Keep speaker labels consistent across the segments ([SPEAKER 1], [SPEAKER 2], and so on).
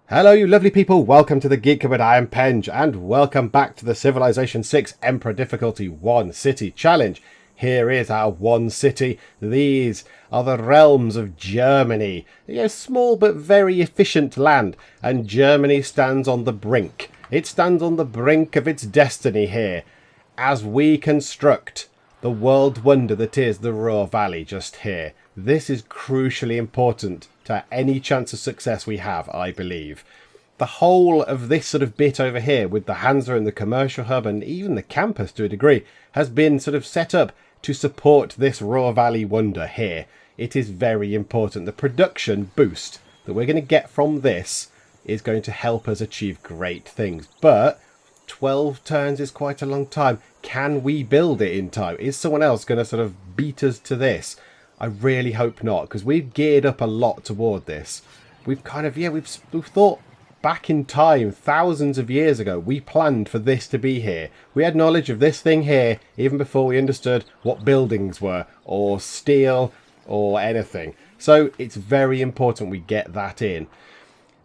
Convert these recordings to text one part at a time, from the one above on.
[SPEAKER 1] Hello you lovely people, welcome to the Geek, but I am Penge, and welcome back to the Civilization 6 Emperor Difficulty 1 City Challenge. Here is our one city. These are the realms of Germany. A small but very efficient land, and Germany stands on the brink. It stands on the brink of its destiny here, as we construct the world wonder that is the Ruhr Valley just here. This is crucially important to any chance of success we have, I believe. The whole of this sort of bit over here with the Hansa and the commercial hub and even the campus to a degree has been sort of set up to support this Ruhr Valley wonder here. It is very important. The production boost that we're going to get from this is going to help us achieve great things. But 12 turns is quite a long time. Can we build it in time? Is someone else going to sort of beat us to this? I really hope not, because we've geared up a lot toward this. We've kind of, we've thought back in time, thousands of years ago, we planned for this to be here. We had knowledge of this thing here even before we understood what buildings were, or steel, or anything. So it's very important we get that in.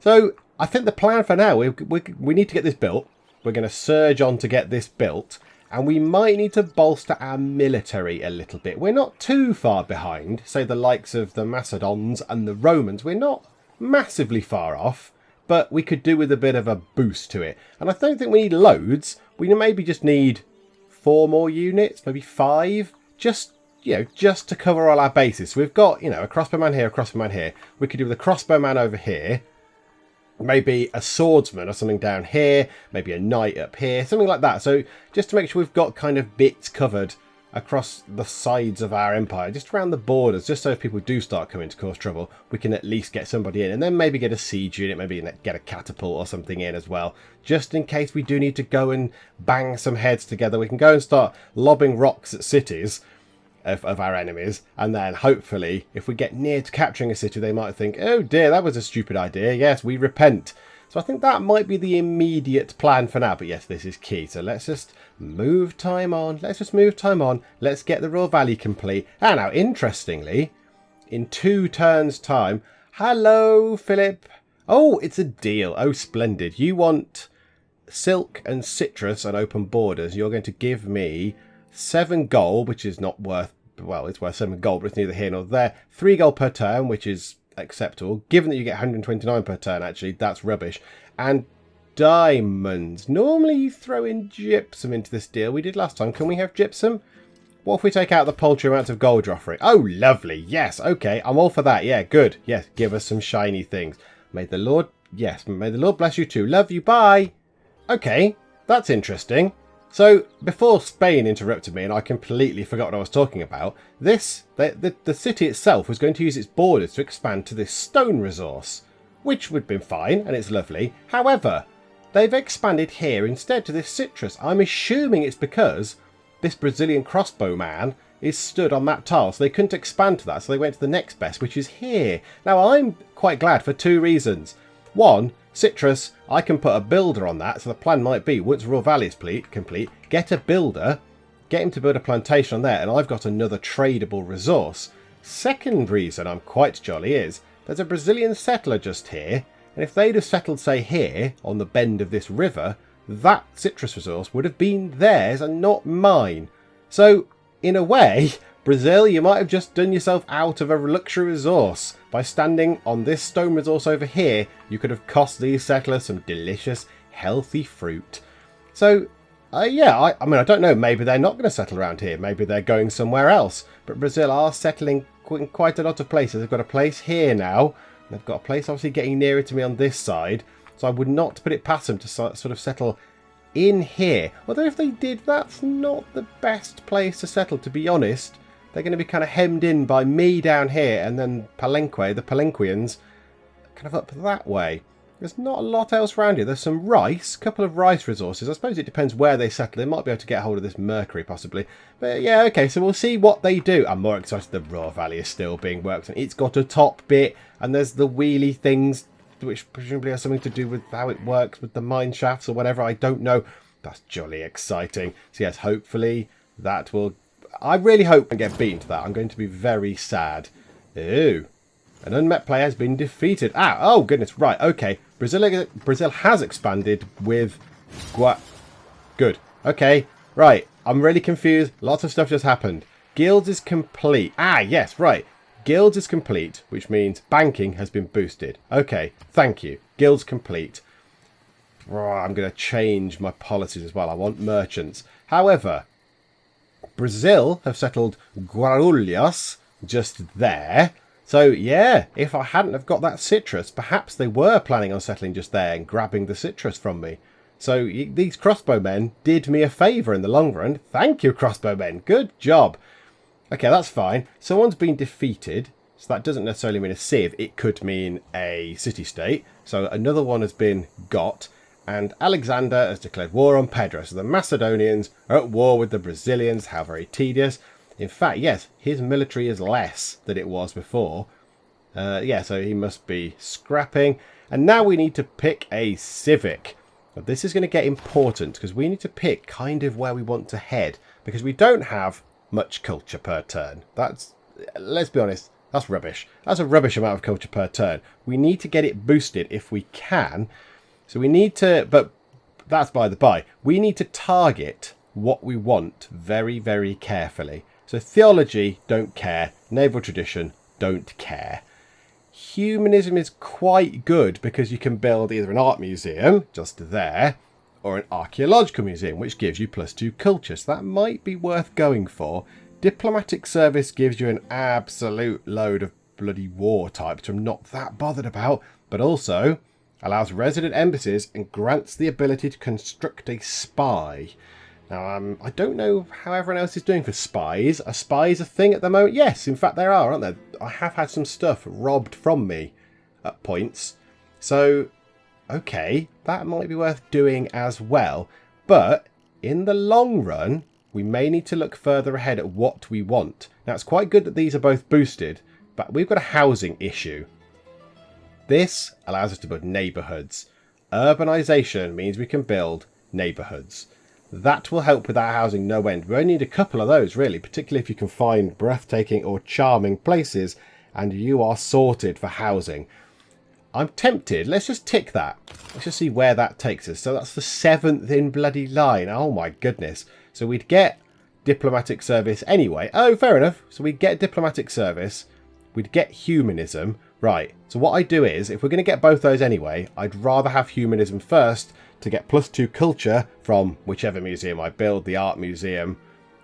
[SPEAKER 1] So I think the plan for now, we need to get this built. We're going to surge on to get this built. And we might need to bolster our military a little bit. We're not too far behind, say the likes of the Macedons and the Romans. We're not massively far off, but we could do with a bit of a boost to it. And I don't think we need loads. We maybe just need 4 more units, maybe 5, just to cover all our bases. So we've got, a crossbowman here, a crossbowman here. We could do with a crossbowman over here. Maybe a swordsman or something down here, maybe a knight up here, something like that. So just to make sure we've got kind of bits covered across the sides of our empire, just around the borders, just so if people do start coming to cause trouble, we can at least get somebody in, and then maybe get a siege unit, maybe get a catapult or something in as well, just in case we do need to go and bang some heads together. We can go and start lobbing rocks at cities of our enemies, and then hopefully if we get near to capturing a city, they might think, oh dear, that was a stupid idea. Yes, we repent. So I think that might be the immediate plan for now, but yes, this is key. So let's just move time on. Let's get the Ruhr Valley complete. And now, interestingly, in 2 turns time, hello Philip. Oh, it's a deal. Oh, splendid. You want silk and citrus and open borders. You're going to give me 7 gold, which is not worth, well, it's worth 7 gold, but it's neither here nor there. 3 gold per turn, which is acceptable. Given that you get 129 per turn, actually, that's rubbish. And diamonds. Normally you throw in gypsum into this deal. We did last time. Can we have gypsum? What if we take out the paltry amounts of gold you're offering? Oh, lovely. Yes, okay. I'm all for that. Yeah, good. Yes, give us some shiny things. May the Lord bless you too. Love you. Bye. Okay, that's interesting. So, before Spain interrupted me and I completely forgot what I was talking about, the city itself was going to use its borders to expand to this stone resource, which would have been fine, and it's lovely. However, they've expanded here instead to this citrus. I'm assuming it's because this Brazilian crossbowman is stood on that tile, so they couldn't expand to that, so they went to the next best, which is here. Now, I'm quite glad for 2 reasons. One, citrus, I can put a builder on that, so the plan might be, once Ruhr Valley is complete, get a builder, get him to build a plantation on there, and I've got another tradable resource. Second reason I'm quite jolly is, there's a Brazilian settler just here, and if they'd have settled, say, here, on the bend of this river, that citrus resource would have been theirs and not mine. So, in a way, Brazil, you might have just done yourself out of a luxury resource. By standing on this stone resource over here, you could have cost these settlers some delicious, healthy fruit. So, I mean, I don't know, maybe they're not going to settle around here. Maybe they're going somewhere else. But Brazil are settling in quite a lot of places. They've got a place here now. They've got a place obviously getting nearer to me on this side. So I would not put it past them to sort of settle in here. Although if they did, that's not the best place to settle, to be honest. They're going to be kind of hemmed in by me down here, and then Palenque, the Palenquians, kind of up that way. There's not a lot else around here. There's some rice, a couple of rice resources. I suppose it depends where they settle. They might be able to get hold of this mercury, possibly. But yeah, okay, so we'll see what they do. I'm more excited the Ruhr Valley is still being worked on. It's got a top bit, and there's the wheelie things, which presumably has something to do with how it works with the mine shafts or whatever. I don't know. That's jolly exciting. So yes, hopefully that will... I really hope I get beaten to that. I'm going to be very sad. Ooh. An unmet player has been defeated. Ah, oh goodness, right, okay. Brazil has expanded with Good. Okay. Right. I'm really confused. Lots of stuff just happened. Guilds is complete. Ah, yes. Right. Guilds is complete, which means banking has been boosted. Okay. Thank you. Guilds complete. Oh, I'm going to change my policies as well. I want merchants. However, Brazil have settled Guarulhos just there. So, yeah, if I hadn't have got that citrus, perhaps they were planning on settling just there and grabbing the citrus from me. So these crossbowmen did me a favour in the long run. Thank you, crossbowmen. Good job. Okay, that's fine. Someone's been defeated. So that doesn't necessarily mean a civ. It could mean a city-state. So another one has been got. And Alexander has declared war on Pedro. So the Macedonians are at war with the Brazilians. How very tedious. In fact, yes, his military is less than it was before. Yeah, so he must be scrapping. And now we need to pick a civic. But this is going to get important because we need to pick kind of where we want to head. Because we don't have much culture per turn. That's, let's be honest, that's rubbish. That's a rubbish amount of culture per turn. We need to get it boosted if we can. So we need to, but that's by the by. We need to target what we want very, very carefully. So theology, don't care. Naval tradition, don't care. Humanism is quite good because you can build either an art museum, just there, or an archaeological museum, which gives you +2 culture. So that might be worth going for. Diplomatic service gives you an absolute load of bloody war types, which I'm not that bothered about, but also allows resident embassies and grants the ability to construct a spy. Now, I don't know how everyone else is doing for spies. Are spies a thing at the moment? Yes, in fact, there are, aren't there? I have had some stuff robbed from me at points. So, okay, that might be worth doing as well. But in the long run, we may need to look further ahead at what we want. Now, it's quite good that these are both boosted, but we've got a housing issue. This allows us to build neighbourhoods. Urbanisation means we can build neighbourhoods. That will help with our housing no end. We only need a couple of those, really, particularly if you can find breathtaking or charming places and you are sorted for housing. I'm tempted. Let's just tick that. Let's just see where that takes us. So that's the 7th in bloody line. Oh, my goodness. So we'd get diplomatic service anyway. Oh, fair enough. So we'd get diplomatic service. We'd get humanism. Right. So what I do is, if we're going to get both those anyway, I'd rather have humanism first to get +2 culture from whichever museum I build, the art museum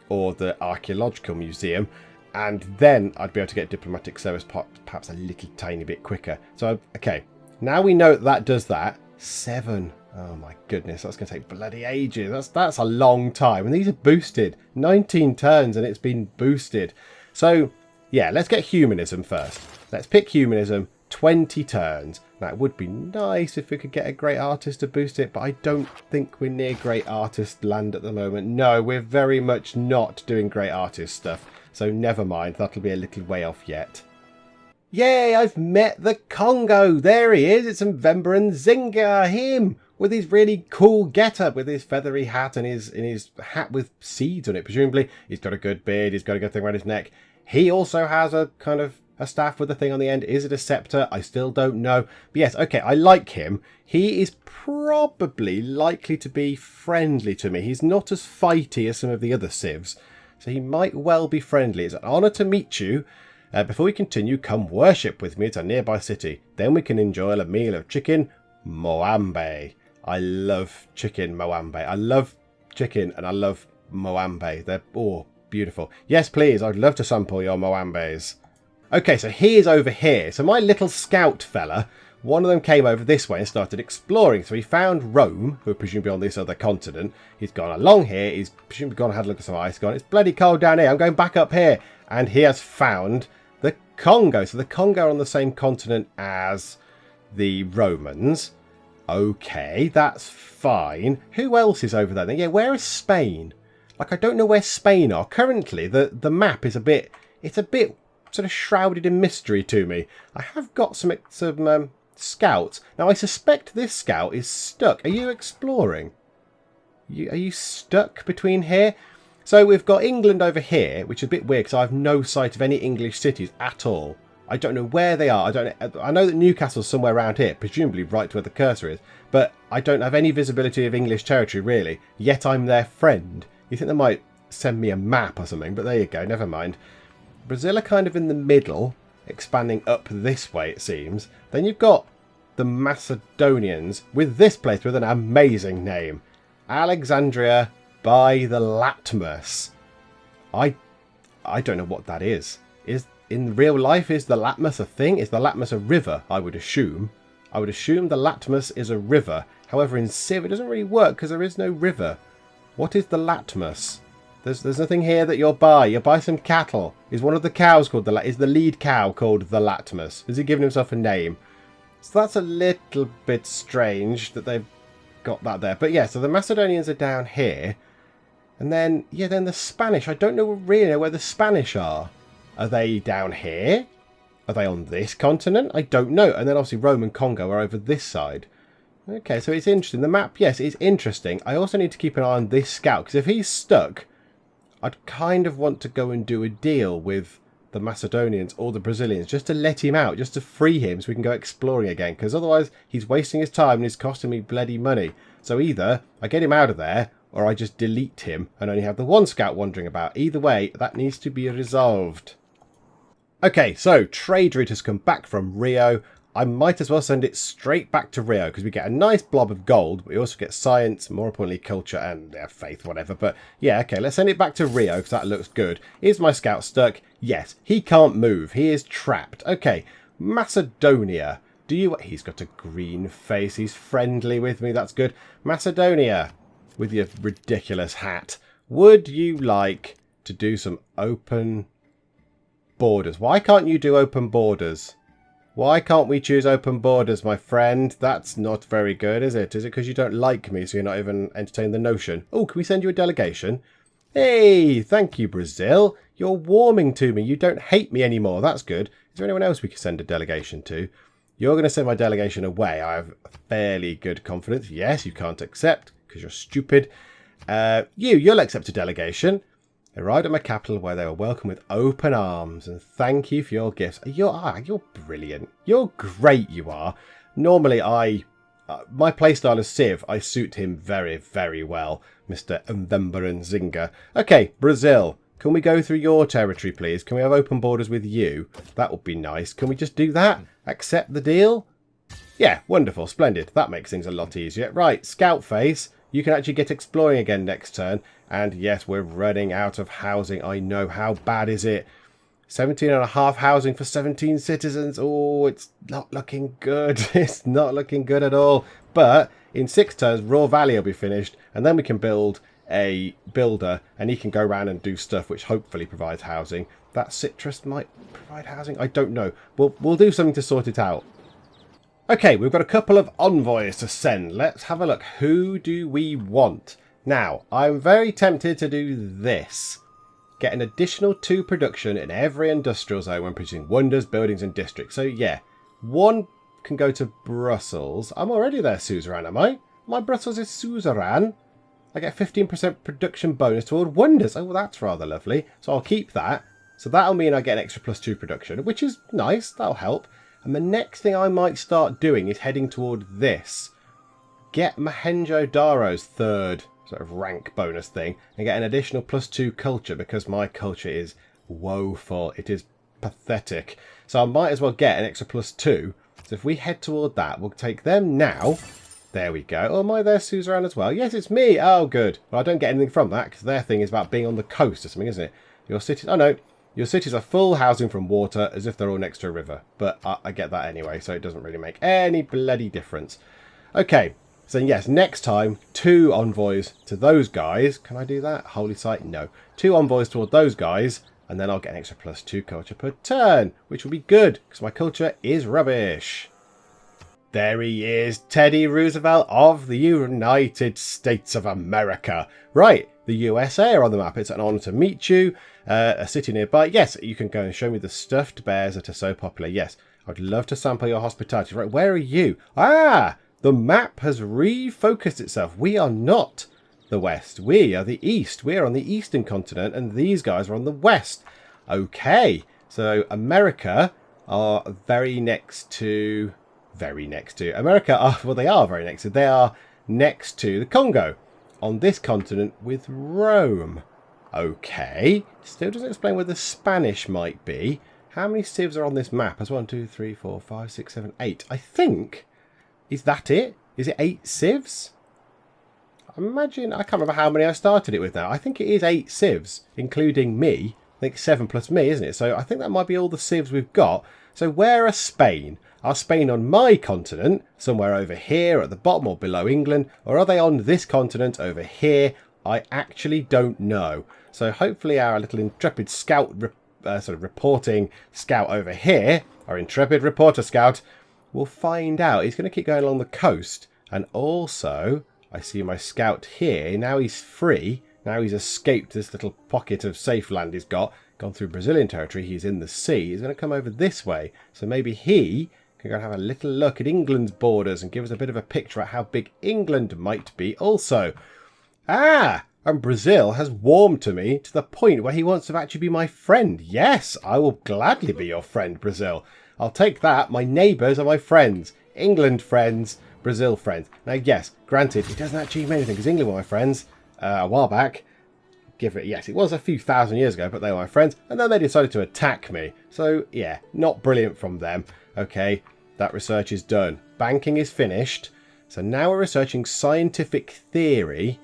[SPEAKER 1] or the archaeological museum, and then I'd be able to get diplomatic service perhaps a little tiny bit quicker. So, okay, now we know that does that. 7. Oh my goodness, that's going to take bloody ages. That's a long time. And these are boosted. 19 turns and it's been boosted. So, yeah, let's get humanism first. Let's pick humanism, 20 turns. Now, it would be nice if we could get a great artist to boost it, but I don't think we're near great artist land at the moment. No, we're very much not doing great artist stuff. So never mind, that'll be a little way off yet. Yay, I've met the Congo. There he is. It's Mvemba Nzinga, him, with his really cool getup, with his feathery hat and his hat with seeds on it. Presumably, he's got a good beard. He's got a good thing around his neck. He also has a kind of a staff with a thing on the end. Is it a scepter? I still don't know. But yes, okay, I like him. He is probably likely to be friendly to me. He's not as fighty as some of the other civs, so he might well be friendly. It's an honour to meet you. Before we continue, come worship with me at a nearby city. Then we can enjoy a meal of chicken moambe. I love chicken moambe. I love chicken and I love moambe. They're all beautiful. Yes, please. I'd love to sample your moambes. Okay, so he is over here. So my little scout fella, one of them came over this way and started exploring. So he found Rome, who are presumably on this other continent. He's gone along here. He's presumably gone and had a look at some ice. Gone, it's bloody cold down here. I'm going back up here. And he has found the Congo. So the Congo are on the same continent as the Romans. Okay, that's fine. Who else is over there then? Yeah, where is Spain? Like, I don't know where Spain are. Currently, the map is a bit sort of shrouded in mystery to me. I have got some scouts. Now, I suspect this scout is stuck. Are you exploring? Are you stuck between here? So we've got England over here, which is a bit weird because I have no sight of any English cities at all. I don't know where they are. I know that Newcastle's somewhere around here, presumably right where the cursor is, but I don't have any visibility of English territory, really, yet I'm their friend. You think they might send me a map or something, but there you go, never mind. Brazil are kind of in the middle, expanding up this way, it seems. Then you've got the Macedonians with this place with an amazing name. Alexandria by the Latmus. I don't know what that is. In real life, is the Latmus a thing? Is the Latmus a river, I would assume? I would assume the Latmus is a river. However, in Civ, it doesn't really work because there is no river. What is the Latmus? There's nothing here that you'll buy. You'll buy some cattle. Is one of the cows called is the lead cow called the Latmus? Has he given himself a name? So that's a little bit strange that they've got that there. But yeah, so the Macedonians are down here. And then, yeah, then the Spanish. I don't really know where the Spanish are. Are they down here? Are they on this continent? I don't know. And then obviously Rome and Congo are over this side. Okay, so it's interesting. The map, yes, it's interesting. I also need to keep an eye on this scout, because if he's stuck, I'd kind of want to go and do a deal with the Macedonians or the Brazilians just to let him out, just to free him so we can go exploring again, because otherwise he's wasting his time and he's costing me bloody money. So either I get him out of there, or I just delete him and only have the one scout wandering about. Either way, that needs to be resolved. Okay, so trade route has come back from Rio. I might as well send it straight back to Rio because we get a nice blob of gold, but we also get science, more importantly culture and faith, whatever. But yeah, okay, let's send it back to Rio because that looks good. Is my scout stuck? Yes, he can't move. He is trapped. Okay, Macedonia. He's got a green face. He's friendly with me. That's good. Macedonia, with your ridiculous hat. Would you like to do some open borders? Why can't you do open borders? Why can't we choose open borders, my friend? That's not very good, is it? Is it because you don't like me, so you're not even entertaining the notion? Oh, can we send you a delegation? Hey, thank you, Brazil. You're warming to me. You don't hate me anymore. That's good. Is there anyone else we can send a delegation to? You're going to send my delegation away. I have fairly good confidence. Yes, you can't accept because you're stupid. You'll accept a delegation. Arrived at my capital where they were welcomed with open arms and thank you for your gifts. You're brilliant. You're great, you are. Normally, my playstyle is Civ. I suit him very, very well, Mr. Mbemba Zinga. Okay, Brazil. Can we go through your territory, please? Can we have open borders with you? That would be nice. Can we just do that? Accept the deal? Yeah, wonderful. Splendid. That makes things a lot easier. Right, Scout Face. You can actually get exploring again next turn. And yes, we're running out of housing. I know. How bad is it? 17.5 housing for 17 citizens. Oh, it's not looking good. It's not looking good at all. But in 6 turns, Ruhr Valley will be finished. And then we can build a builder. And he can go around and do stuff which hopefully provides housing. That citrus might provide housing. I don't know. We'll do something to sort it out. Okay, we've got a couple of envoys to send. Let's have a look. Who do we want? Now, I'm very tempted to do this. Get an additional 2 production in every industrial zone when producing wonders, buildings and districts. So yeah, 1 can go to Brussels. I'm already there, Suzerain, am I? My Brussels is Suzerain. I get 15% production bonus toward wonders. Oh, well, that's rather lovely. So I'll keep that. So that'll mean I get an extra +2 production, which is nice. That'll help. And the next thing I might start doing is heading toward this. Get Mohenjo-Daro's 3rd sort of rank bonus thing and get an additional +2 culture because my culture is woeful. It is pathetic. So I might as well get an extra +2. So if we head toward that, we'll take them now. There we go. Oh, am I there, Suzerain, as well? Yes, it's me. Oh, good. Well, I don't get anything from that because their thing is about being on the coast or something, isn't it? Your cities... Oh, no. Your cities are full housing from water as if they're all next to a river. But I get that anyway, so it doesn't really make any bloody difference. Okay. So yes, next time, 2 envoys to those guys. Can I do that? Holy site? No. 2 envoys toward those guys, and then I'll get an extra +2 culture per turn, which will be good, because my culture is rubbish. There he is, Teddy Roosevelt of the United States of America. Right, the USA are on the map. It's an honour to meet you. A city nearby. Yes, you can go and show me the stuffed bears that are so popular. Yes, I'd love to sample your hospitality. Right, where are you? Ah! The map has refocused itself. We are not the West. We are the East. We are on the Eastern continent, and these guys are on the West. Okay, so America, are very next to America. Well, they are very next to. They are next to the Congo on this continent with Rome. Okay, still doesn't explain where the Spanish might be. How many civs are on this map? As 1, 2, 3, 4, 5, 6, 7, 8. I think. Is that it? Is it 8 civs? I can't remember how many I started it with now. I think it is 8 civs, including me. I think 7 plus me, isn't it? So I think that might be all the civs we've got. So where are Spain? Are Spain on my continent, somewhere over here at the bottom or below England? Or are they on this continent over here? I actually don't know. So hopefully our little intrepid scout, reporting scout over here, our intrepid reporter scout, will find out. He's going to keep going along the coast. And also, I see my scout here. Now he's free. Now he's escaped this little pocket of safe land he's got. Gone through Brazilian territory. He's in the sea. He's going to come over this way. So maybe he can go and have a little look at England's borders and give us a bit of a picture at how big England might be also. Ah! And Brazil has warmed to me to the point where he wants to actually be my friend. Yes, I will gladly be your friend, Brazil. I'll take that. My neighbours are my friends. England friends, Brazil friends. Now, yes, granted, it doesn't achieve anything because England were my friends a while back. Yes, it was a few thousand years ago, but they were my friends. And then they decided to attack me. So, yeah, not brilliant from them. Okay, that research is done. Banking is finished. So now we're researching scientific theory,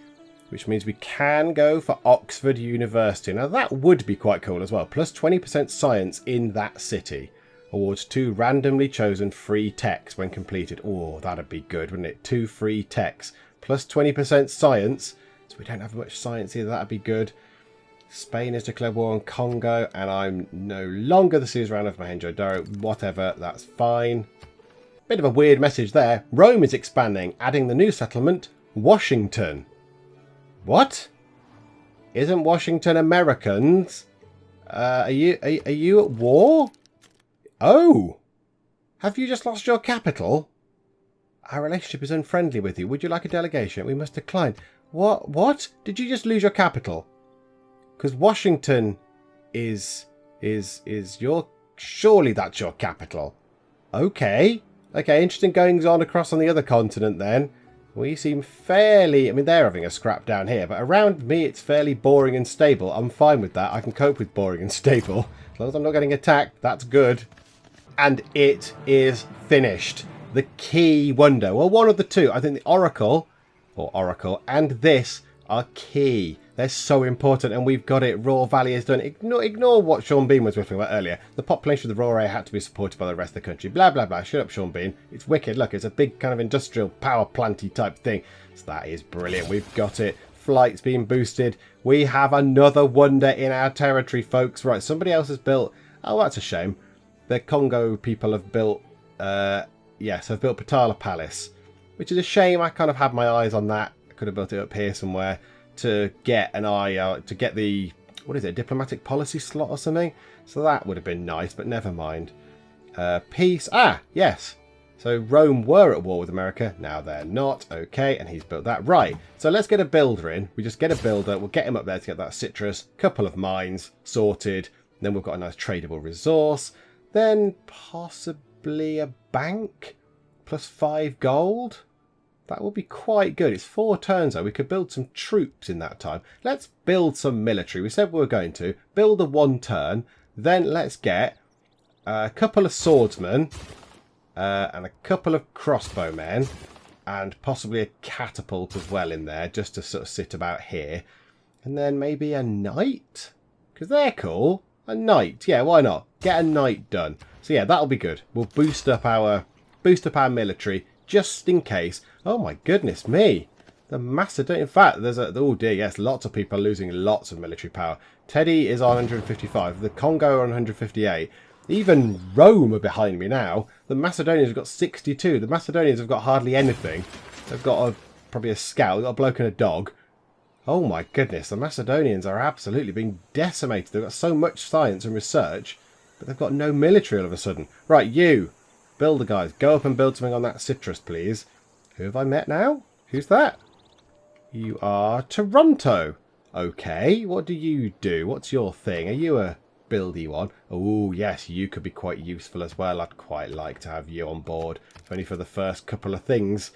[SPEAKER 1] which means we can go for Oxford University. Now, that would be quite cool as well. Plus 20% science in that city. Awards 2 randomly chosen free techs when completed. Oh, that'd be good, wouldn't it? 2 free techs. Plus 20% science. So we don't have much science either. That'd be good. Spain has declared war on Congo. And I'm no longer the suzerain of Mohenjo-Daro. Whatever, that's fine. Bit of a weird message there. Rome is expanding, adding the new settlement, Washington. What? Isn't Washington Americans? Are you at war? Oh! Have you just lost your capital? Our relationship is unfriendly with you. Would you like a delegation? We must decline. What? Did you just lose your capital? Because Washington is your... Surely that's your capital. Okay. Okay, interesting goings on across on the other continent then. We seem fairly... I mean, they're having a scrap down here, but around me it's fairly boring and stable. I'm fine with that. I can cope with boring and stable. As long as I'm not getting attacked, that's good. And it is finished. The key wonder. Well, one of the two. I think the Oracle, and this are key. They're so important, and we've got it. Ruhr Valley is done. Ignore what Sean Bean was riffing about earlier. The population of the Ruhr area had to be supported by the rest of the country. Blah, blah, blah. Shut up, Sean Bean. It's wicked. Look, it's a big kind of industrial power planty type thing. So that is brilliant. We've got it. Flight's been boosted. We have another wonder in our territory, folks. Right, somebody else has built... Oh, that's a shame. The Congo people have built... Yes, have built Patala Palace. Which is a shame. I kind of had my eyes on that. I could have built it up here somewhere. To get an eye out, to get the, what is it, diplomatic policy slot or something? So that would have been nice, but never mind. Peace. Ah, yes. So Rome were at war with America. Now they're not. Okay, and he's built that. Right, so let's get a builder in. We just get a builder. We'll get him up there to get that citrus. Couple of mines sorted. Then we've got a nice tradable resource. Then possibly a bank. Plus 5 gold. That would be quite good. It's 4 turns though. We could build some troops in that time. Let's build some military. We said we were going to. Build a 1 turn. Then let's get a couple of swordsmen. And a couple of crossbowmen. And possibly a catapult as well in there. Just to sort of sit about here. And then maybe a knight. Because they're cool. A knight. Yeah, why not? Get a knight done. So yeah, that'll be good. We'll boost up our military. Just in case. Oh my goodness me. The Macedonian... In fact, there's a... Oh dear, yes. Lots of people are losing lots of military power. Teddy is on 155. The Congo are on 158. Even Rome are behind me now. The Macedonians have got 62. The Macedonians have got hardly anything. They've got probably a scout. They've got a bloke and a dog. Oh my goodness. The Macedonians are absolutely being decimated. They've got so much science and research. But they've got no military all of a sudden. Right, you... Builder guys, go up and build something on that citrus, please. Who have I met now? Who's that? You are Toronto. Okay, what do you do? What's your thing? Are you a buildy one. Oh, yes, you could be quite useful as well. I'd quite like to have you on board. If only for the first couple of things.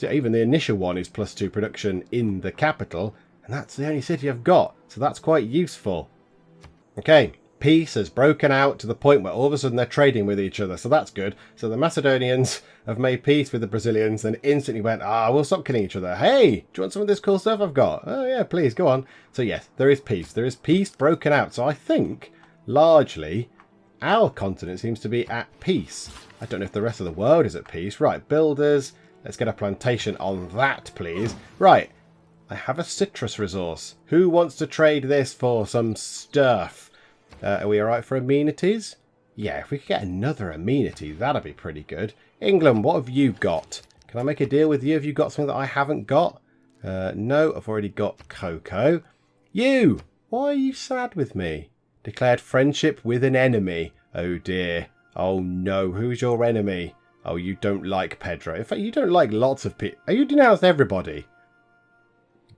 [SPEAKER 1] Even the initial one is +2 production in the capital, and that's the only city I've got, so that's quite useful. Okay, peace has broken out to the point where all of a sudden they're trading with each other, so that's good. So the Macedonians have made peace with the Brazilians, then instantly went, we'll stop killing each other. Hey, do you want some of this cool stuff I've got? Oh yeah, please, go on. So yes, there is peace. There is peace broken out, so I think, largely, our continent seems to be at peace. I don't know if the rest of the world is at peace. Right, builders, let's get a plantation on that, please. Right, I have a citrus resource. Who wants to trade this for some stuff? Are we alright for amenities? Yeah, if we could get another amenity, that'd be pretty good. England, what have you got? Can I make a deal with you? Have you got something that I haven't got? No, I've already got cocoa. You! Why are you sad with me? Declared friendship with an enemy. Oh dear. Oh no, who's your enemy? Oh, you don't like Pedro. In fact, you don't like lots of people. Are you denounced everybody?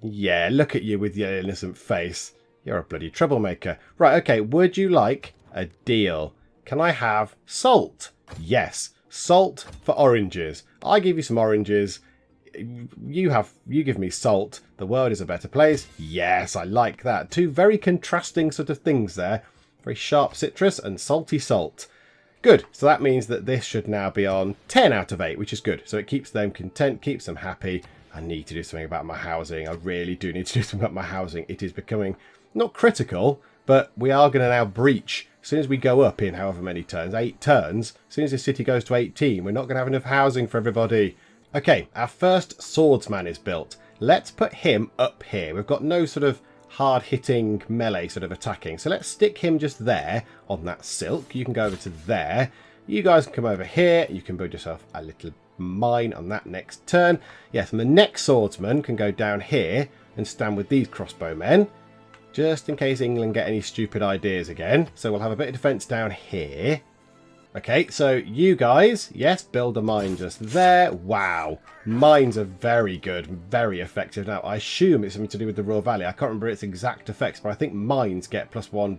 [SPEAKER 1] Yeah, look at you with your innocent face. You're a bloody troublemaker. Right, okay, would you like a deal? Can I have salt? Yes, salt for oranges. I give you some oranges. You give me salt. The world is a better place. Yes, I like that. Two very contrasting sort of things there. Very sharp citrus and salty salt. Good, so that means that this should now be on 10 out of 8, which is good. So it keeps them content, keeps them happy. I need to do something about my housing. I really do need to do something about my housing. It is becoming not critical, but we are going to now breach. As soon as we go up in however many turns, 8 turns, as soon as the city goes to 18, we're not going to have enough housing for everybody. Okay, our first swordsman is built. Let's put him up here. We've got no sort of hard-hitting melee sort of attacking. So let's stick him just there on that silk. You can go over to there. You guys can come over here. You can build yourself a little mine on that next turn. Yes, and the next swordsman can go down here and stand with these crossbowmen, just in case England get any stupid ideas again. So we'll have a bit of defence down here. Okay, so you guys, yes, build a mine just there. Wow, mines are very good, very effective. Now, I assume it's something to do with the Ruhr Valley. I can't remember its exact effects, but I think mines get +1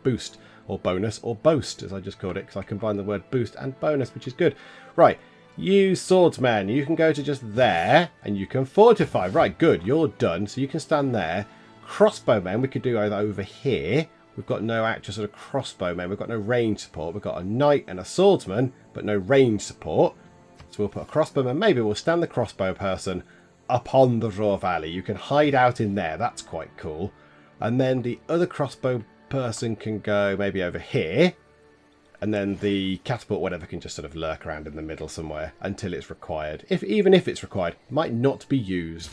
[SPEAKER 1] boost, or bonus, or boast, as I just called it, because I combined the word boost and bonus, which is good. Right, you swordsman, you can go to just there, and you can fortify. Right, good, you're done, so you can stand there. Crossbowmen, we could do either over here. We've got no actual sort of crossbowmen. We've got no range support. We've got a knight and a swordsman, but no range support. So we'll put a crossbowman. Maybe we'll stand the crossbow person up on the Ruhr Valley. You can hide out in there. That's quite cool. And then the other crossbow person can go maybe over here. And then the catapult, whatever, can just sort of lurk around in the middle somewhere until it's required. Even if it's required, it might not be used.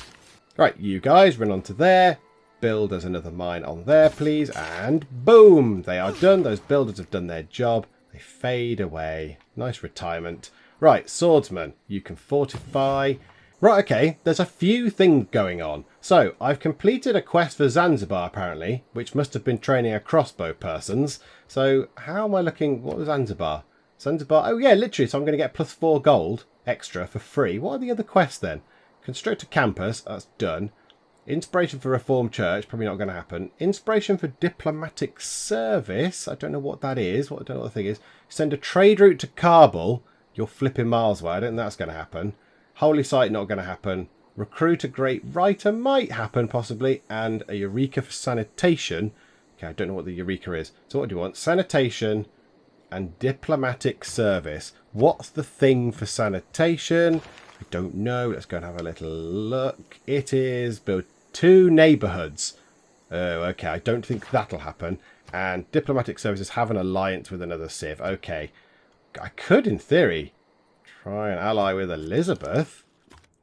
[SPEAKER 1] Right, you guys run onto there. Build us another mine on there, please. And boom! They are done. Those builders have done their job. They fade away. Nice retirement. Right, swordsman, you can fortify. Right, okay, there's a few things going on. So, I've completed a quest for Zanzibar, apparently, which must have been training a crossbow persons. So, how am I looking? What was Zanzibar? Zanzibar, oh yeah, literally, so I'm going to get +4 gold extra for free. What are the other quests then? Construct a campus, that's done. Inspiration for Reformed Church, probably not going to happen. Inspiration for Diplomatic Service, I don't know what that is. I don't know what the thing is. Send a trade route to Kabul. You're flipping miles away. I don't think that's going to happen. Holy Site, not going to happen. Recruit a Great Writer might happen, possibly. And a Eureka for Sanitation. Okay, I don't know what the Eureka is. So what do you want? Sanitation and Diplomatic Service. What's the thing for sanitation? I don't know. Let's go and have a little look. It is build 2 neighbourhoods. Oh, okay. I don't think that'll happen. And Diplomatic Services have an alliance with another Civ. Okay. I could, in theory, try and ally with Elizabeth.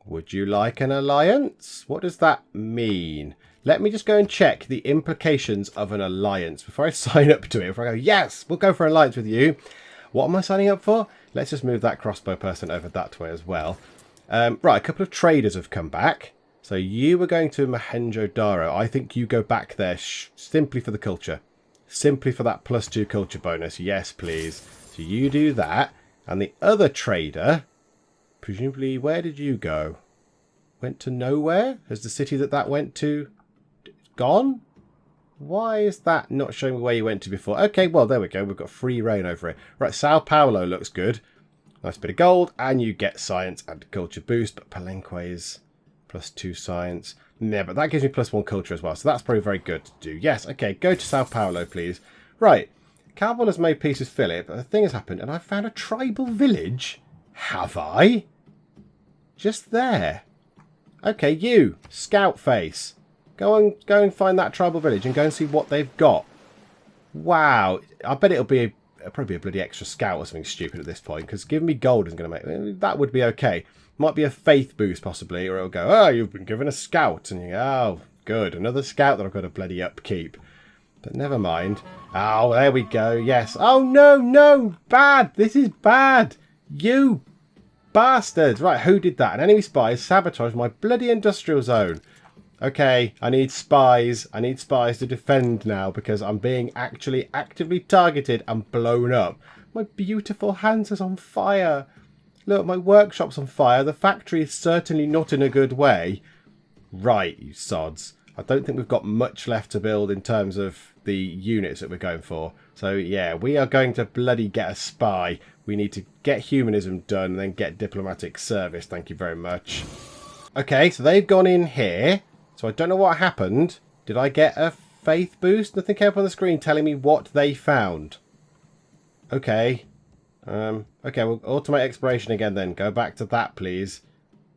[SPEAKER 1] Would you like an alliance? What does that mean? Let me just go and check the implications of an alliance before I sign up to it. Before I go, yes, we'll go for an alliance with you. What am I signing up for? Let's just move that crossbow person over that way as well. Right, a couple of traders have come back. So you were going to Mohenjo-Daro. I think you go back there simply for the culture. Simply for that +2 culture bonus. Yes, please. So you do that. And the other trader, presumably, where did you go? Went to nowhere? Has the city that went to gone? Why is that not showing me where you went to before? Okay, well, there we go. We've got free reign over it. Right, Sao Paulo looks good. Nice bit of gold, and you get science and culture boost, but Palenque is +2 science. Yeah, but that gives me +1 culture as well, so that's probably very good to do. Yes, okay, go to Sao Paulo, please. Right, Carbon has made peace with Philip, but a thing has happened, and I've found a tribal village. Have I? Just there. Okay, you, scout face. Go and find that tribal village and go and see what they've got. Wow, I bet it'll be probably a bloody extra scout or something stupid at this point, because giving me gold isn't going to make... That would be okay. Might be a faith boost, possibly, or it'll go, oh, you've been given a scout. And you go, oh, good, another scout that I've got to bloody upkeep. But never mind. Oh, there we go, yes. Oh, no, no, bad. This is bad. You bastards. Right, who did that? An enemy spy has sabotaged my bloody industrial zone. Okay, I need spies. I need spies to defend now because I'm being actually actively targeted and blown up. My beautiful Hansa's on fire. Look, my workshop's on fire. The factory is certainly not in a good way. Right, you sods. I don't think we've got much left to build in terms of the units that we're going for. So, yeah, we are going to bloody get a spy. We need to get humanism done and then get diplomatic service. Thank you very much. Okay, so they've gone in here. So I don't know what happened. Did I get a faith boost? Nothing came up on the screen telling me what they found. Okay. Okay, we'll automate exploration again then. Go back to that, please.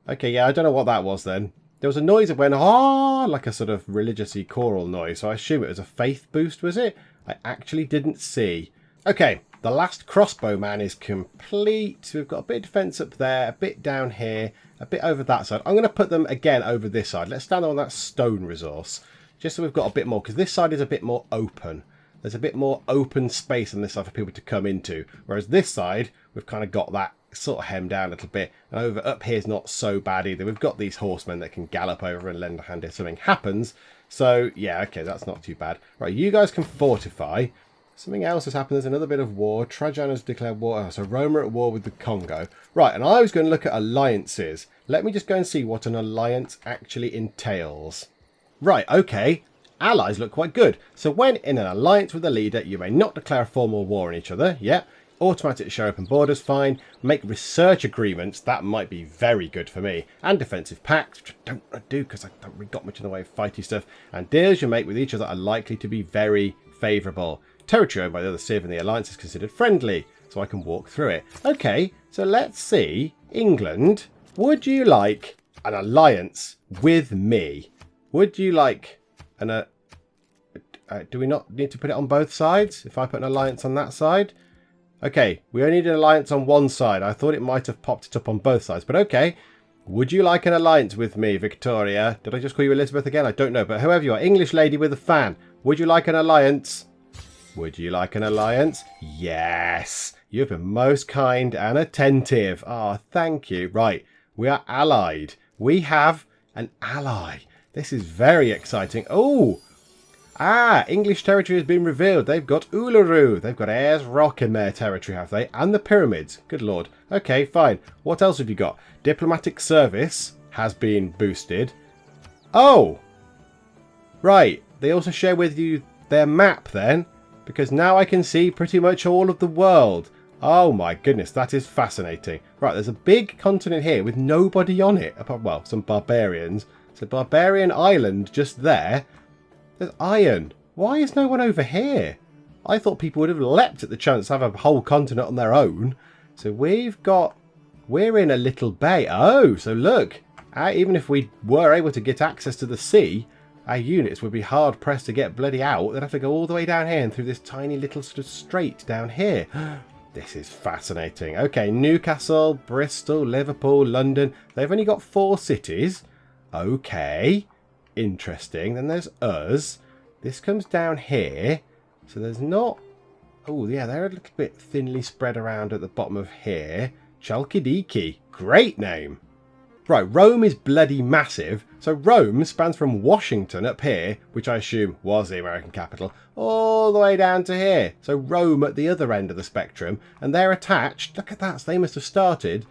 [SPEAKER 1] Okay, yeah, I don't know what that was then. There was a noise that went, ah, like a sort of religious-y choral noise. So I assume it was a faith boost, was it? I actually didn't see. Okay, the last crossbowman is complete. We've got a bit of defence up there, a bit down here, a bit over that side. I'm going to put them again over this side. Let's stand on that stone resource, just so we've got a bit more, because this side is a bit more open. There's a bit more open space on this side for people to come into, whereas this side, we've kind of got that sort of hemmed down a little bit. And over up here is not so bad either. We've got these horsemen that can gallop over and lend a hand if something happens. So, yeah, okay, that's not too bad. Right, you guys can fortify. Something else has happened. There's another bit of war. Trajan has declared war. Oh, so Rome are at war with the Congo. Right, and I was going to look at alliances. Let me just go and see what an alliance actually entails. Right, okay. Allies look quite good. So when in an alliance with a leader, you may not declare a formal war on each other. Yeah. Automatic share open borders, fine. Make research agreements. That might be very good for me. And defensive pacts, which I don't do because I don't really got much in the way of fighty stuff. And deals you make with each other are likely to be very favourable. Territory owned by the other Civ in the alliance is considered friendly, so I can walk through it. Okay, so let's see. England, would you like an alliance with me? Would you like an... do we not need to put it on both sides? If I put an alliance on that side? Okay, we only need an alliance on one side. I thought it might have popped it up on both sides, but okay. Would you like an alliance with me, Victoria? Did I just call you Elizabeth again? I don't know, but whoever you are, English lady with a fan. Would you like an alliance? Would you like an alliance? Yes. You've been most kind and attentive. Ah, thank you. Right. We are allied. We have an ally. This is very exciting. Oh. Ah, English territory has been revealed. They've got Uluru. They've got Ayers Rock in their territory, have they? And the pyramids. Good lord. Okay, fine. What else have you got? Diplomatic service has been boosted. Oh. Right. They also share with you their map then. Because now I can see pretty much all of the world. Oh my goodness, that is fascinating. Right, there's a big continent here with nobody on it. Apart, well, some barbarians. It's a barbarian island just there. There's iron. Why is no one over here? I thought people would have leapt at the chance to have a whole continent on their own. So we're in a little bay. Oh, so look. Even if we were able to get access to the sea, our units would be hard pressed to get bloody out. They'd have to go all the way down here and through this tiny little sort of strait down here. This is fascinating. Okay, Newcastle, Bristol, Liverpool, London. They've only got 4 cities. Okay, interesting. Then there's us. This comes down here. So there's not... Oh, yeah, they're a little bit thinly spread around at the bottom of here. Chalkidiki. Great name. Right, Rome is bloody massive. So Rome spans from Washington up here, which I assume was the American capital, all the way down to here. So Rome at the other end of the spectrum. And they're attached. Look at that. So they must have started,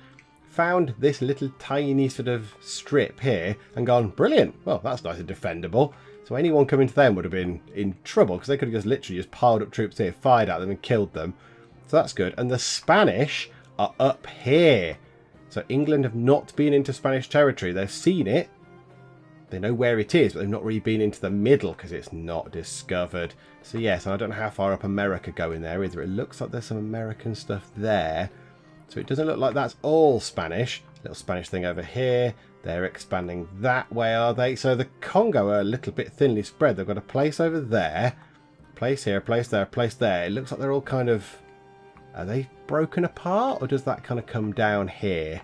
[SPEAKER 1] found this little tiny sort of strip here and gone, brilliant. Well, that's nice and defendable. So anyone coming to them would have been in trouble because they could have just literally just piled up troops here, fired at them and killed them. So that's good. And the Spanish are up here. So England have not been into Spanish territory. They've seen it. They know where it is, but they've not really been into the middle because it's not discovered. So yes, and I don't know how far up America go in there either. It looks like there's some American stuff there. So it doesn't look like that's all Spanish. Little Spanish thing over here. They're expanding that way, are they? So the Congo are a little bit thinly spread. They've got a place over there, a place here, a place there, a place there. It looks like they're all kind of... Are they broken apart, or does that kind of come down here?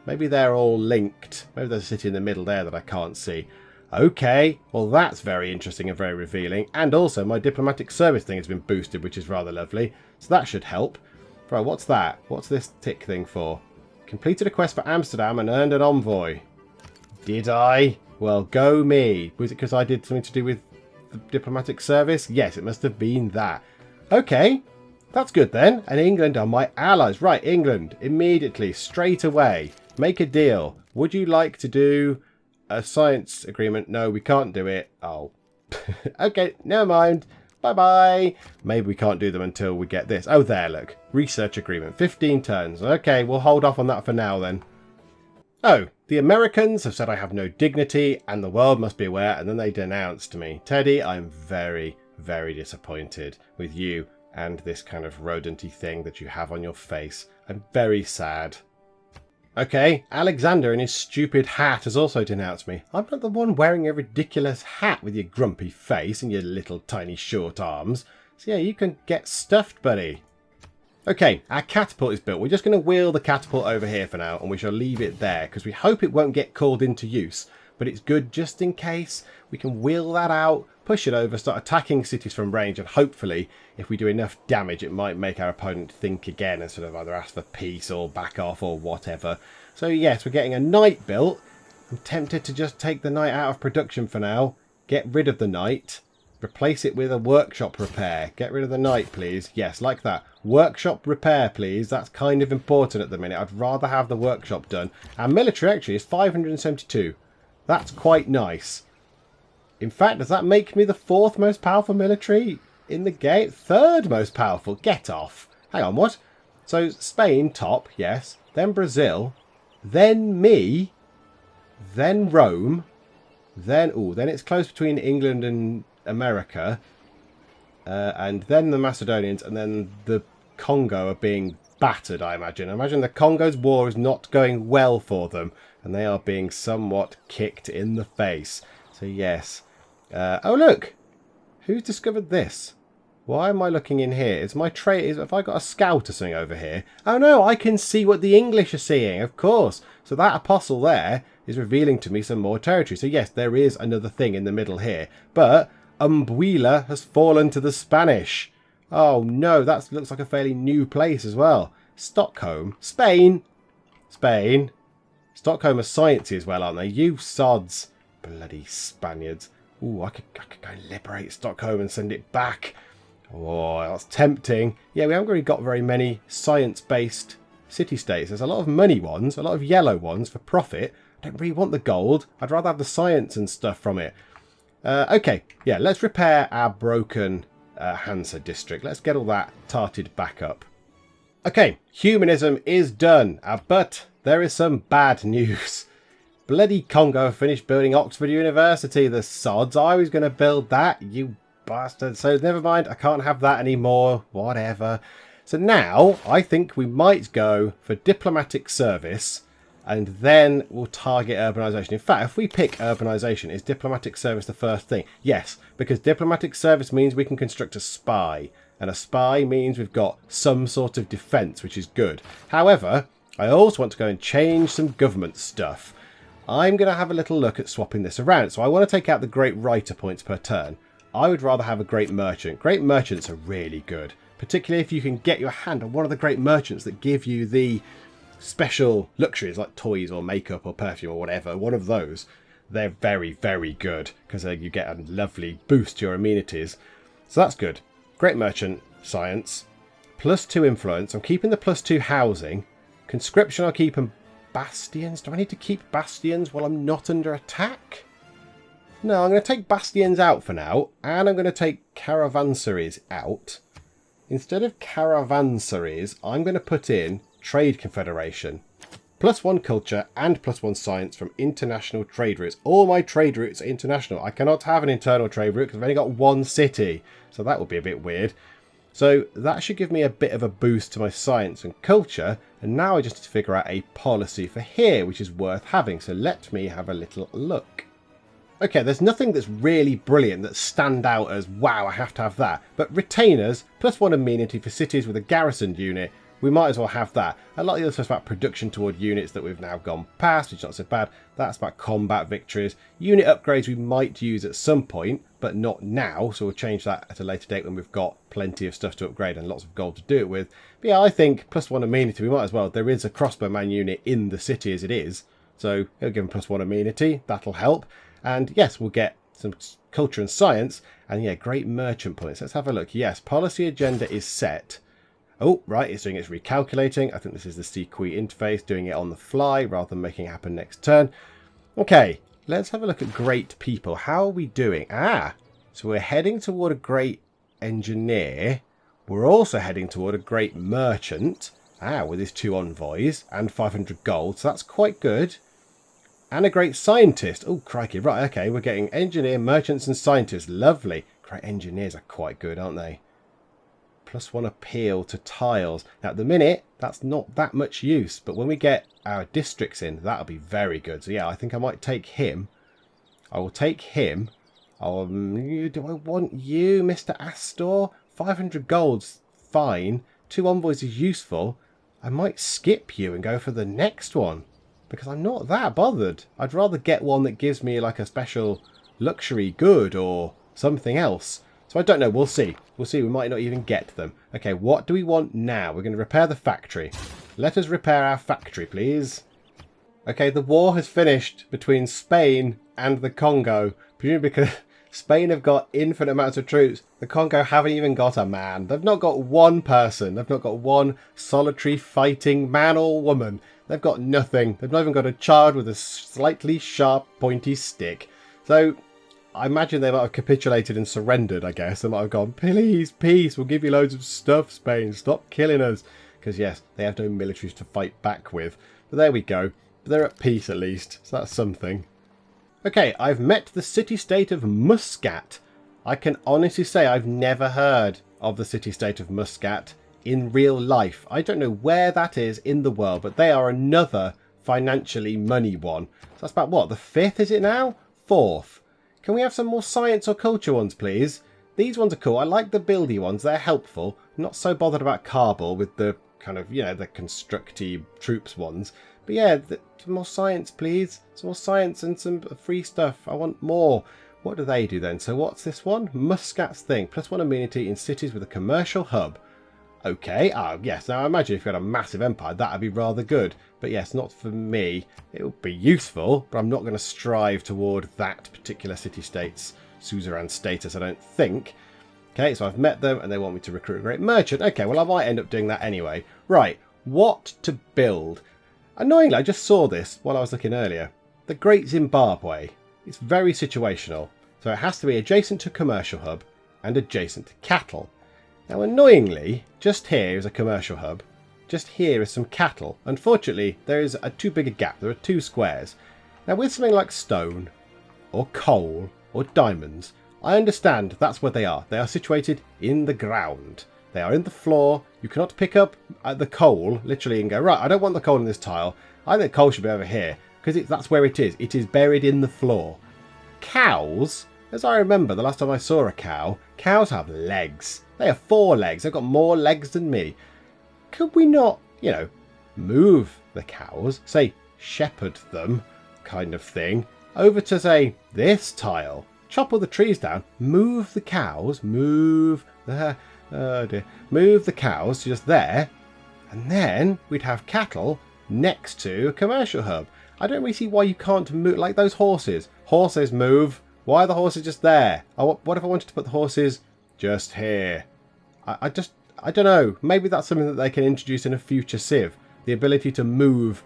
[SPEAKER 1] Maybe they're all linked. Maybe there's a city in the middle there that I can't see. Okay, well that's very interesting and very revealing. And also my diplomatic service thing has been boosted, which is rather lovely. So that should help. Right, what's that? What's this tick thing for? Completed a quest for Amsterdam and earned an envoy. Did I? Well, go me. Was it because I did something to do with the diplomatic service? Yes, it must have been that. Okay, that's good then. And England are my allies. Right, England, immediately, straight away, make a deal. Would you like to do a science agreement? No, we can't do it. Oh, okay, never mind. Bye-bye. Maybe we can't do them until we get this. Oh, there, look. Research agreement. 15 turns. Okay, we'll hold off on that for now then. Oh, the Americans have said I have no dignity and the world must be aware, and then they denounced me. Teddy, I'm very, very disappointed with you and this kind of rodenty thing that you have on your face. I'm very sad. Okay, Alexander in his stupid hat has also denounced me. I'm not the one wearing a ridiculous hat with your grumpy face and your little tiny short arms. So yeah, you can get stuffed, buddy. Okay, our catapult is built. We're just going to wheel the catapult over here for now, and we shall leave it there because we hope it won't get called into use. But it's good just in case. We can wheel that out, push it over, start attacking cities from range, and hopefully, if we do enough damage, it might make our opponent think again and sort of either ask for peace or back off or whatever. So yes, we're getting a knight built. I'm tempted to just take the knight out of production for now, get rid of the knight, replace it with a workshop repair. Get rid of the knight, please. Yes, like that. Workshop repair, please. That's kind of important at the minute. I'd rather have the workshop done. Our military actually is 572. That's quite nice. In fact, does that make me the 4th most powerful military in the game? 3rd most powerful. Get off. Hang on, what? So Spain, top, yes. Then Brazil. Then me. Then Rome. Then it's close between England and America. And then the Macedonians. And then the Congo are being battered, I imagine. I imagine the Congo's war is not going well for them. And they are being somewhat kicked in the face. So yes. Oh look! Who's discovered this? Why am I looking in here? Is my trait? Have I got a scout or something over here? Oh no, I can see what the English are seeing, of course. So that apostle there is revealing to me some more territory. So yes, there is another thing in the middle here. But Umbuila has fallen to the Spanish. Oh no, that looks like a fairly new place as well. Stockholm. Spain. Spain. Stockholm are sciencey as well, aren't they? You sods. Bloody Spaniards. Ooh, I could go liberate Stockholm and send it back. Oh, that's tempting. Yeah, we haven't really got very many science-based city-states. There's a lot of money ones, a lot of yellow ones for profit. I don't really want the gold. I'd rather have the science and stuff from it. Okay, yeah, let's repair our broken Hansa district. Let's get all that tarted back up. Okay, humanism is done, but there is some bad news. Bloody Congo have finished building Oxford University, the sods. I was going to build that, you bastard. So never mind, I can't have that anymore. Whatever. So now, I think we might go for diplomatic service, and then we'll target urbanisation. In fact, if we pick urbanisation, is diplomatic service the first thing? Yes, because diplomatic service means we can construct a spy. And a spy means we've got some sort of defence, which is good. However, I also want to go and change some government stuff. I'm going to have a little look at swapping this around. So I want to take out the great writer points per turn. I would rather have a great merchant. Great merchants are really good, particularly if you can get your hand on one of the great merchants that give you the special luxuries like toys or makeup or perfume or whatever. One of those. They're very, very good because you get a lovely boost to your amenities. So that's good. Great merchant, science, +2 influence. I'm keeping the +2 housing. Conscription I'll keep, and bastions. Do I need to keep bastions while I'm not under attack? No, I'm going to take bastions out for now, and I'm going to take caravanseries out. Instead of caravanseries, I'm going to put in trade confederation. +1 culture and +1 science from international trade routes. All my trade routes are international. I cannot have an internal trade route because I've only got one city. So that would be a bit weird. So that should give me a bit of a boost to my science and culture. And now I just need to figure out a policy for here, which is worth having. So let me have a little look. Okay, there's nothing that's really brilliant that stand out as, wow, I have to have that. But retainers, +1 amenity for cities with a garrisoned unit. We might as well have that. A lot of the other stuff's about production toward units that we've now gone past, which is not so bad. That's about combat victories. Unit upgrades we might use at some point, but not now. So we'll change that at a later date when we've got plenty of stuff to upgrade and lots of gold to do it with. But yeah, I think +1 amenity, we might as well. There is a crossbowman unit in the city as it is. So it'll give them +1 amenity. That'll help. And yes, we'll get some culture and science. And yeah, great merchant points. Let's have a look. Yes, policy agenda is set. Oh, right, it's doing its recalculating. I think this is the CQI interface, doing it on the fly rather than making it happen next turn. Okay, let's have a look at great people. How are we doing? So we're heading toward a great engineer. We're also heading toward a great merchant. With his 2 envoys and 500 gold. So that's quite good. And a great scientist. Oh, crikey. Right, okay, we're getting engineer, merchants and scientists. Lovely. Great engineers are quite good, aren't they? +1 appeal to tiles. Now, at the minute, that's not that much use. But when we get our districts in, that'll be very good. So, yeah, I think I might take him. I will take him. Do I want you, Mr. Astor? 500 gold's fine. 2 envoys is useful. I might skip you and go for the next one. Because I'm not that bothered. I'd rather get one that gives me like a special luxury good or something else. So I don't know. We'll see. We'll see. We might not even get them. Okay, what do we want now? We're going to repair the factory. Let us repair our factory, please. Okay, the war has finished between Spain and the Congo. Presumably because Spain have got infinite amounts of troops. The Congo haven't even got a man. They've not got one person. They've not got one solitary fighting man or woman. They've got nothing. They've not even got a child with a slightly sharp, pointy stick. So I imagine they might have capitulated and surrendered, I guess. They might have gone, please, peace, we'll give you loads of stuff, Spain. Stop killing us. Because, yes, they have no militaries to fight back with. But there we go. But they're at peace, at least. So that's something. Okay, I've met the city-state of Muscat. I can honestly say I've never heard of the city-state of Muscat in real life. I don't know where that is in the world, but they are another financially money one. So that's about, what, the 5th, is it now? 4th. Can we have some more science or culture ones, please? These ones are cool. I like the buildy ones. They're helpful. I'm not so bothered about Kabul with the kind of, you know, the constructy troops ones. But yeah, some more science, please. Some more science and some free stuff. I want more. What do they do then? So what's this one? Muscat's thing. +1 amenity in cities with a commercial hub. Okay, yes, now I imagine if you had a massive empire, that would be rather good. But yes, not for me. It would be useful, but I'm not going to strive toward that particular city-state's suzerain status, I don't think. Okay, so I've met them, and they want me to recruit a great merchant. Okay, well, I might end up doing that anyway. Right, what to build? Annoyingly, I just saw this while I was looking earlier. The Great Zimbabwe. It's very situational. So it has to be adjacent to a commercial hub and adjacent to cattle. Now, annoyingly, just here is a commercial hub. Just here is some cattle. Unfortunately, there is a too big a gap. There are 2 squares. Now, with something like stone, or coal, or diamonds, I understand that's where they are. They are situated in the ground. They are in the floor. You cannot pick up the coal, literally, and go, right, I don't want the coal in this tile. I think coal should be over here, because that's where it is. It is buried in the floor. Cows, as I remember the last time I saw a cow, cows have legs. They have 4 legs. They've got more legs than me. Could we not, you know, move the cows, say shepherd them kind of thing, over to, say, this tile? Chop all the trees down, move the cows, move the cows just there, and then we'd have cattle next to a commercial hub. I don't really see why you can't move, like those horses. Horses move. Why are the horses just there? What if I wanted to put the horses just here? I don't know. Maybe that's something that they can introduce in a future Civ. The ability to move,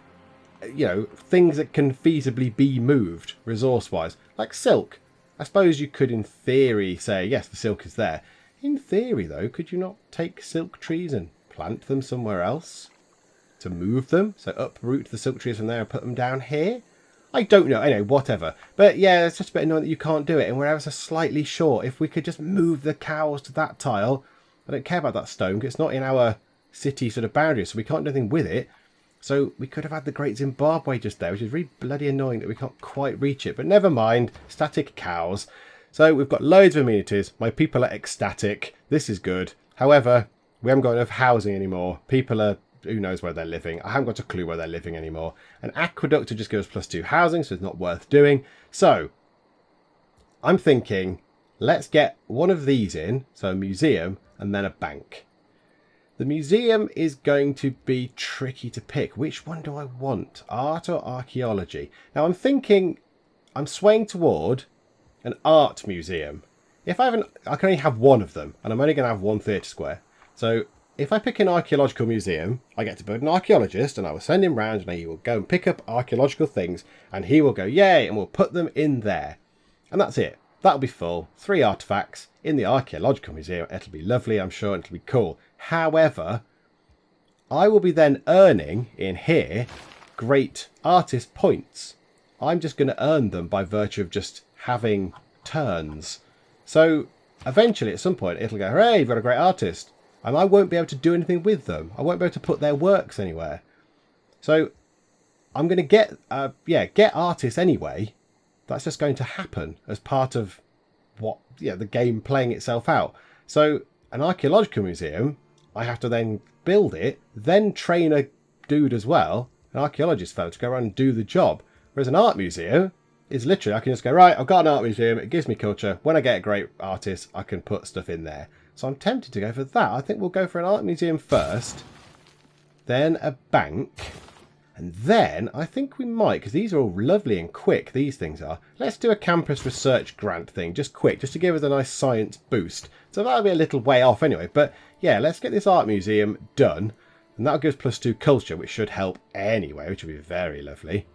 [SPEAKER 1] you know, things that can feasibly be moved resource-wise. Like silk. I suppose you could, in theory, say, yes, the silk is there. In theory, though, could you not take silk trees and plant them somewhere else? To move them? So uproot the silk trees from there and put them down here? I don't know. Anyway, whatever. But yeah, it's just a bit annoying that you can't do it. And we're ever so slightly short. If we could just move the cows to that tile. I don't care about that stone because it's not in our city sort of boundaries. So we can't do anything with it. So we could have had the Great Zimbabwe just there, which is really bloody annoying that we can't quite reach it. But never mind. Static cows. So we've got loads of amenities. My people are ecstatic. This is good. However, we haven't got enough housing anymore. People are... who knows where they're living. I haven't got a clue where they're living anymore. An aqueduct just gives +2 housing, so it's not worth doing. So, I'm thinking, let's get one of these in. So a museum and then a bank. The museum is going to be tricky to pick. Which one do I want? Art or archaeology? Now I'm thinking, I'm swaying toward an art museum. If I can only have one of them, and I'm only going to have one theatre square. So if I pick an archaeological museum, I get to build an archaeologist, and I will send him round, and he will go and pick up archaeological things, and he will go, yay, and we'll put them in there. And that's it. That'll be full. 3 artefacts in the archaeological museum. It'll be lovely, I'm sure, and it'll be cool. However, I will be then earning in here great artist points. I'm just going to earn them by virtue of just having turns. So eventually, at some point, it'll go, hooray, you've got a great artist. And I won't be able to do anything with them. I won't be able to put their works anywhere. So I'm going to get artists anyway. That's just going to happen as part of the game playing itself out. So an archaeological museum, I have to then build it, then train a dude as well, an archaeologist fellow, to go around and do the job. Whereas an art museum is literally, I can just go, right, I've got an art museum, it gives me culture. When I get a great artist, I can put stuff in there. So I'm tempted to go for that. I think we'll go for an art museum first, then a bank, and then I think we might, because these are all lovely and quick, these things are. Let's do a campus research grant thing, just quick, just to give us a nice science boost. So that'll be a little way off anyway, but yeah, let's get this art museum done, and that'll give us +2 culture, which should help anyway, which will be very lovely.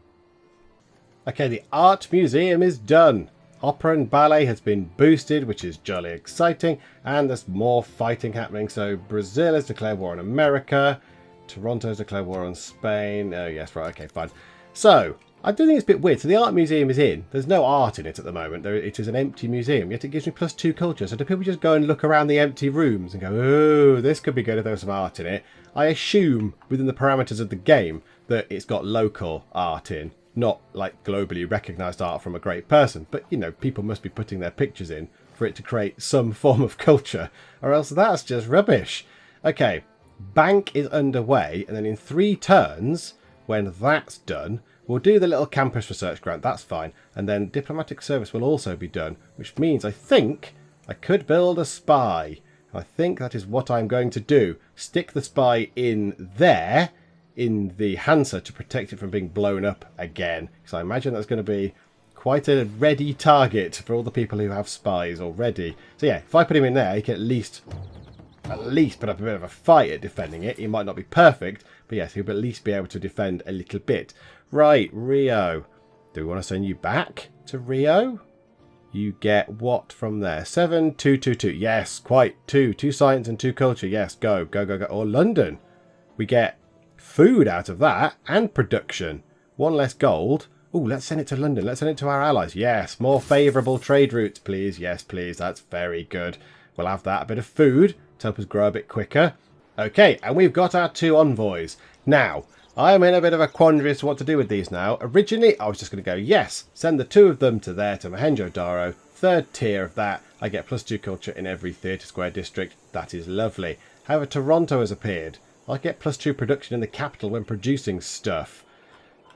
[SPEAKER 1] Okay, the art museum is done. Opera and ballet has been boosted, which is jolly exciting, and there's more fighting happening. So Brazil has declared war on America, Toronto has declared war on Spain. Oh yes, right, okay, fine. So I do think it's a bit weird. So the art museum is in. There's no art in it at the moment. It is an empty museum, yet it gives me +2 culture. So do people just go and look around the empty rooms and go, oh, this could be good if there was some art in it? I assume within the parameters of the game that it's got local art in. Not like globally recognised art from a great person, but you know, people must be putting their pictures in for it to create some form of culture, or else that's just rubbish. Okay, bank is underway, and then in 3 turns, when that's done, we'll do the little campus research grant, that's fine, and then diplomatic service will also be done, which means I think I could build a spy. I think that is what I'm going to do. Stick the spy in there, in the Hansa, to protect it from being blown up again, because I imagine that's going to be quite a ready target for all the people who have spies already. So yeah, if I put him in there, he can at least put up a bit of a fight at defending it. He might not be perfect, but yes, he'll at least be able to defend a little bit. Right, Rio. Do we want to send you back to Rio? You get what from there? 7, 2, 2, 2. Yes, quite. 2 science and 2 culture. Yes, go, go, go, go. Or London. We get food out of that and production. 1 less gold. Oh, let's send it to London. Let's send it to our allies. Yes, more favourable trade routes, please. Yes, please. That's very good. We'll have that. A bit of food to help us grow a bit quicker. Okay, and we've got our 2 envoys. Now, I am in a bit of a quandary as to what to do with these now. Originally, I was just going to go, yes, send the 2 of them to there, to Mohenjo-Daro. 3rd tier of that. I get +2 culture in every theatre square district. That is lovely. However, Toronto has appeared. I get +2 production in the capital when producing stuff.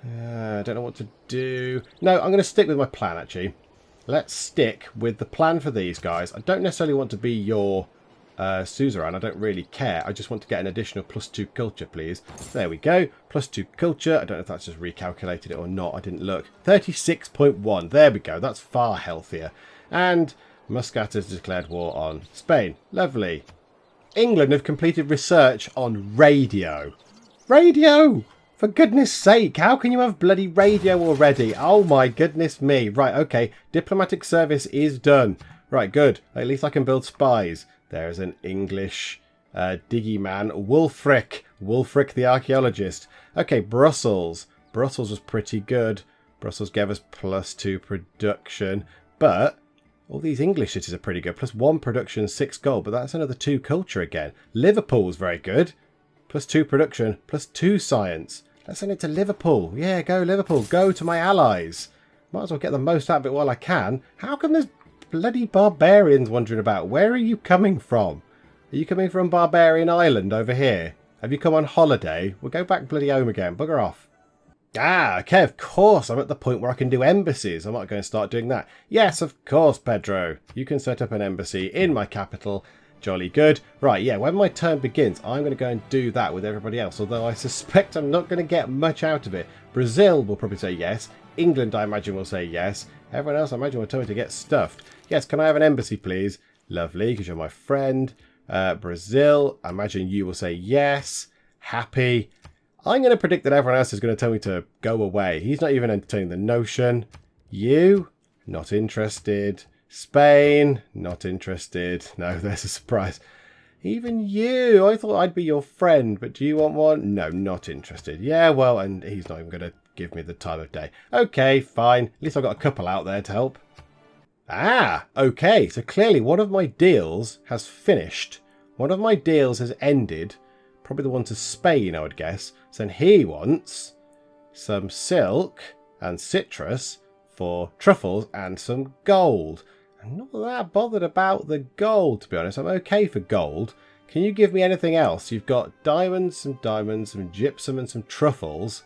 [SPEAKER 1] I don't know what to do. No, I'm going to stick with my plan, actually. Let's stick with the plan for these guys. I don't necessarily want to be your suzerain. I don't really care. I just want to get an additional +2 culture, please. There we go. +2 culture. I don't know if that's just recalculated it or not. I didn't look. 36.1. There we go. That's far healthier. And Muscat has declared war on Spain. Lovely. England have completed research on radio. Radio! For goodness sake, how can you have bloody radio already? Oh my goodness me. Right, okay. Diplomatic service is done. Right, good. At least I can build spies. There's an English diggy man. Wulfric. Wulfric the archaeologist. Okay, Brussels. Brussels was pretty good. Brussels gave us +2 production. But all these English cities are pretty good. +1 production, 6 gold. But that's another 2 culture again. Liverpool's very good. +2 production, +2 science. Let's send it to Liverpool. Yeah, go Liverpool. Go to my allies. Might as well get the most out of it while I can. How come there's bloody barbarians wandering about? Where are you coming from? Are you coming from Barbarian Island over here? Have you come on holiday? We'll go back bloody home again. Bugger off. Ah, okay, of course. I'm at the point where I can do embassies. I might go and start doing that. Yes, of course, Pedro. You can set up an embassy in my capital. Jolly good. Right, yeah, when my turn begins, I'm going to go and do that with everybody else, although I suspect I'm not going to get much out of it. Brazil will probably say yes. England, I imagine, will say yes. Everyone else, I imagine, will tell me to get stuffed. Yes, can I have an embassy, please? Lovely, because you're my friend. Brazil, I imagine you will say yes. Happy. I'm going to predict that everyone else is going to tell me to go away. He's not even entertaining the notion. You, not interested. Spain, not interested. No, there's a surprise. Even you, I thought I'd be your friend, but do you want one? No, not interested. Yeah, well, and he's not even going to give me the time of day. Okay, fine. At least I've got a couple out there to help. Ah, okay. So clearly one of my deals has finished. One of my deals has ended. Probably the one to Spain, I would guess. So then he wants some silk and citrus for truffles and some gold. I'm not that bothered about the gold, to be honest. I'm okay for gold. Can you give me anything else? You've got diamonds, some gypsum and some truffles.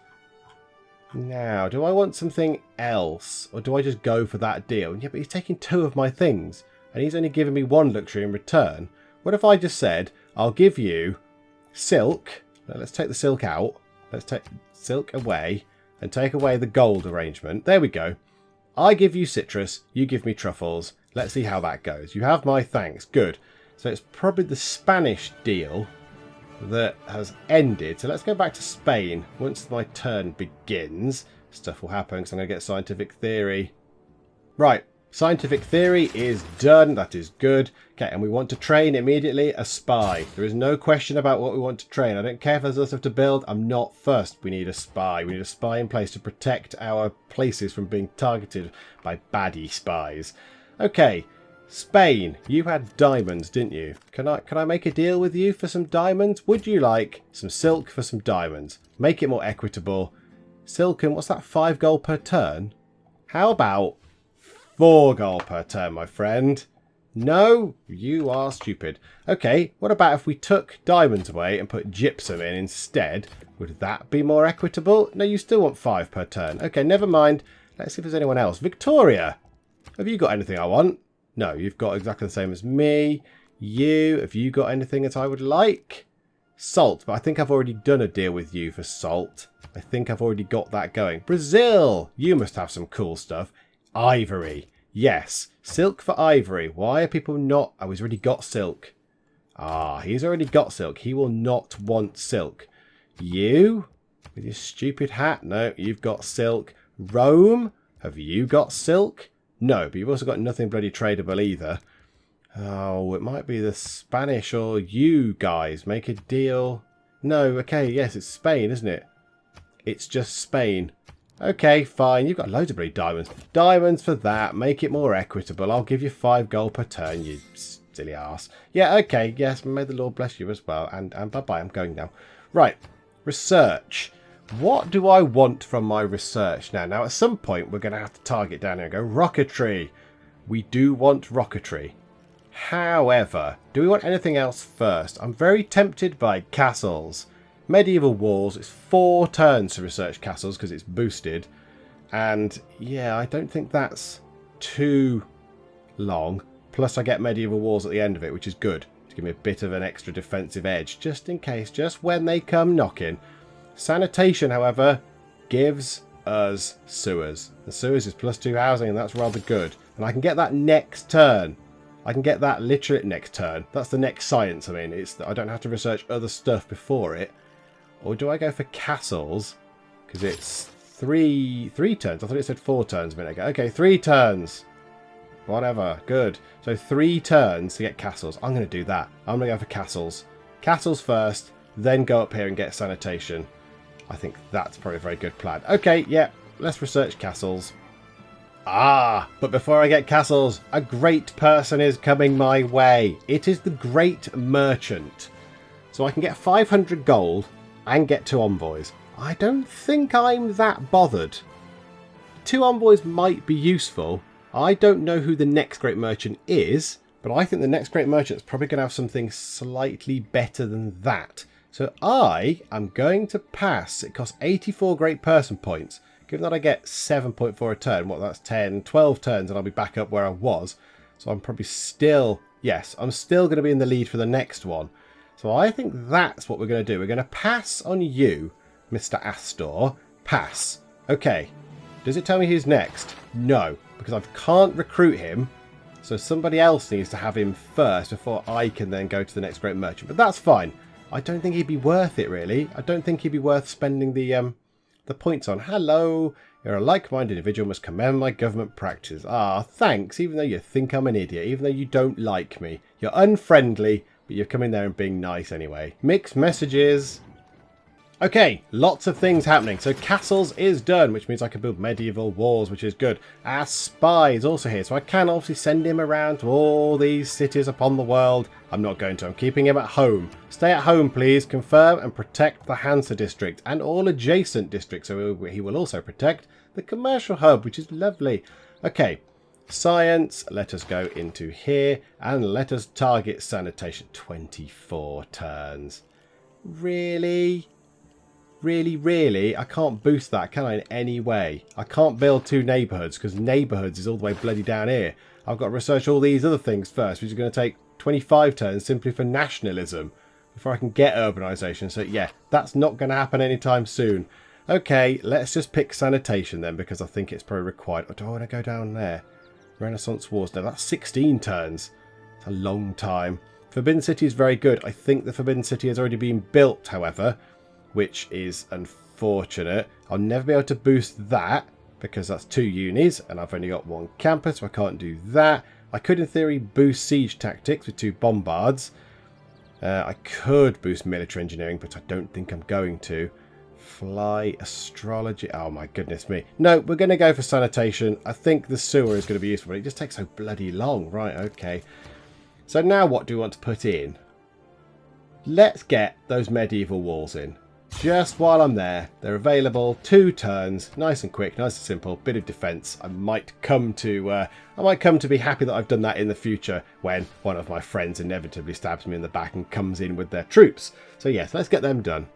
[SPEAKER 1] Now, do I want something else? Or do I just go for that deal? Yeah, but he's taking 2 of my things. And he's only giving me 1 luxury in return. What if I just said, I'll give you silk. Now, let's take the silk out. Let's take silk away. And take away the gold arrangement. There we go. I give you citrus. You give me truffles. Let's see how that goes. You have my thanks. Good. So it's probably the Spanish deal that has ended. So let's go back to Spain. Once my turn begins, stuff will happen because I'm going to get scientific theory. Right. Scientific theory is done. That is good. Okay, and we want to train immediately a spy. There is no question about what we want to train. I don't care if there's other stuff to build. I'm not first. We need a spy. We need a spy in place to protect our places from being targeted by baddie spies. Okay, Spain. You had diamonds, didn't you? Can I make a deal with you for some diamonds? Would you like some silk for some diamonds? Make it more equitable. Silk and what's that? 5 gold per turn? How about 4 gold per turn, my friend? No, you are stupid. Okay, what about if we took diamonds away and put gypsum in instead? Would that be more equitable? No, you still want 5 per turn. Okay, never mind. Let's see if there's anyone else. Victoria, have you got anything I want? No, you've got exactly the same as me. You, have you got anything that I would like? Salt, but I think I've already done a deal with you for salt. I think I've already got that going. Brazil, you must have some cool stuff. Ivory. Yes. Silk for ivory. Why are people not... Oh, he's already got silk. Ah, he's already got silk. He will not want silk. You? With your stupid hat? No, you've got silk. Rome? Have you got silk? No, but you've also got nothing bloody tradable either. Oh, it might be the Spanish or you guys. Make a deal. No, okay, yes, it's Spain, isn't it? It's just Spain. Okay, fine. You've got loads of bloody diamonds. Diamonds for that. Make it more equitable. I'll give you 5 gold per turn, you silly ass. Yeah, okay. Yes, may the Lord bless you as well. And bye-bye. I'm going now. Right. Research. What do I want from my research now? Now, at some point, we're going to have to target down here and go, rocketry. We do want rocketry. However, do we want anything else first? I'm very tempted by castles. Medieval walls, it's 4 turns to research castles because it's boosted. And yeah, I don't think that's too long. Plus I get medieval walls at the end of it, which is good. To give me a bit of an extra defensive edge, just in case, just when they come knocking. Sanitation, however, gives us sewers. The sewers is +2 housing, and that's rather good. And I can get that next turn. I can get that literally next turn. That's the next science. I mean, I don't have to research other stuff before it. Or do I go for castles Because it's three turns. I thought it said 4 turns a minute ago. Okay, 3 turns. Whatever. Good. So 3 turns to get castles. I'm going to do that. I'm going to go for castles. Castles first, then go up here and get sanitation. I think that's probably a very good plan. Okay, yeah. Let's research castles. Ah, but before I get castles, a great person is coming my way. It is the Great Merchant. So I can get 500 gold and get 2 envoys. I don't think I'm that bothered. 2 envoys might be useful. I don't know who the next Great Merchant is, but I think the next Great Merchant is probably going to have something slightly better than that. So I am going to pass. It costs 84 Great Person points. Given that I get 7.4 a turn, what, that's 10, 12 turns, and I'll be back up where I was. So I'm probably still, yes, I'm still going to be in the lead for the next one. So I think that's what we're going to do. We're going to pass on you, Mr. Astor. Pass. Okay. Does it tell me who's next? No, because I can't recruit him. So somebody else needs to have him first before I can then go to the next Great Merchant. But that's fine. I don't think he'd be worth it, really. I don't think he'd be worth spending the points on. Hello. You're a like-minded individual, must commend my government practices. Ah, thanks, even though you think I'm an idiot, even though you don't like me. You're unfriendly, but you're coming there and being nice anyway. Mixed messages. Okay, lots of things happening. So castles is done, which means I can build medieval walls, which is good. Our spy is also here, so I can obviously send him around to all these cities upon the world. I'm not going to. I'm keeping him at home. Stay at home, please. Confirm and protect the Hansa district and all adjacent districts. So he will also protect the commercial hub, which is lovely. Okay, science. Let us go into here and let us target sanitation. 24 turns. Really? Really, I can't boost that, can I, in any way? I can't build 2 neighbourhoods, because neighbourhoods is all the way bloody down here. I've got to research all these other things first, which is going to take 25 turns simply for nationalism before I can get urbanisation. So, yeah, that's not going to happen anytime soon. Okay, let's just pick sanitation then, because I think it's probably required. Oh, do I want to go down there? Renaissance Wars. No, that's 16 turns. It's a long time. Forbidden City is very good. I think the Forbidden City has already been built, however, which is unfortunate. I'll never be able to boost that because that's 2 unis and I've only got 1 campus, so I can't do that. I could in theory boost siege tactics with 2 bombards. I could boost military engineering, but I don't think I'm going to. Fly, astrology. Oh my goodness me. No, we're going to go for sanitation. I think the sewer is going to be useful, but it just takes so bloody long. Right, okay. So now what do we want to put in? Let's get those medieval walls in. Just while I'm there, they're available, 2 turns, nice and quick, nice and simple, bit of defence. I might come to be happy that I've done that in the future when one of my friends inevitably stabs me in the back and comes in with their troops. So yes, let's get them done.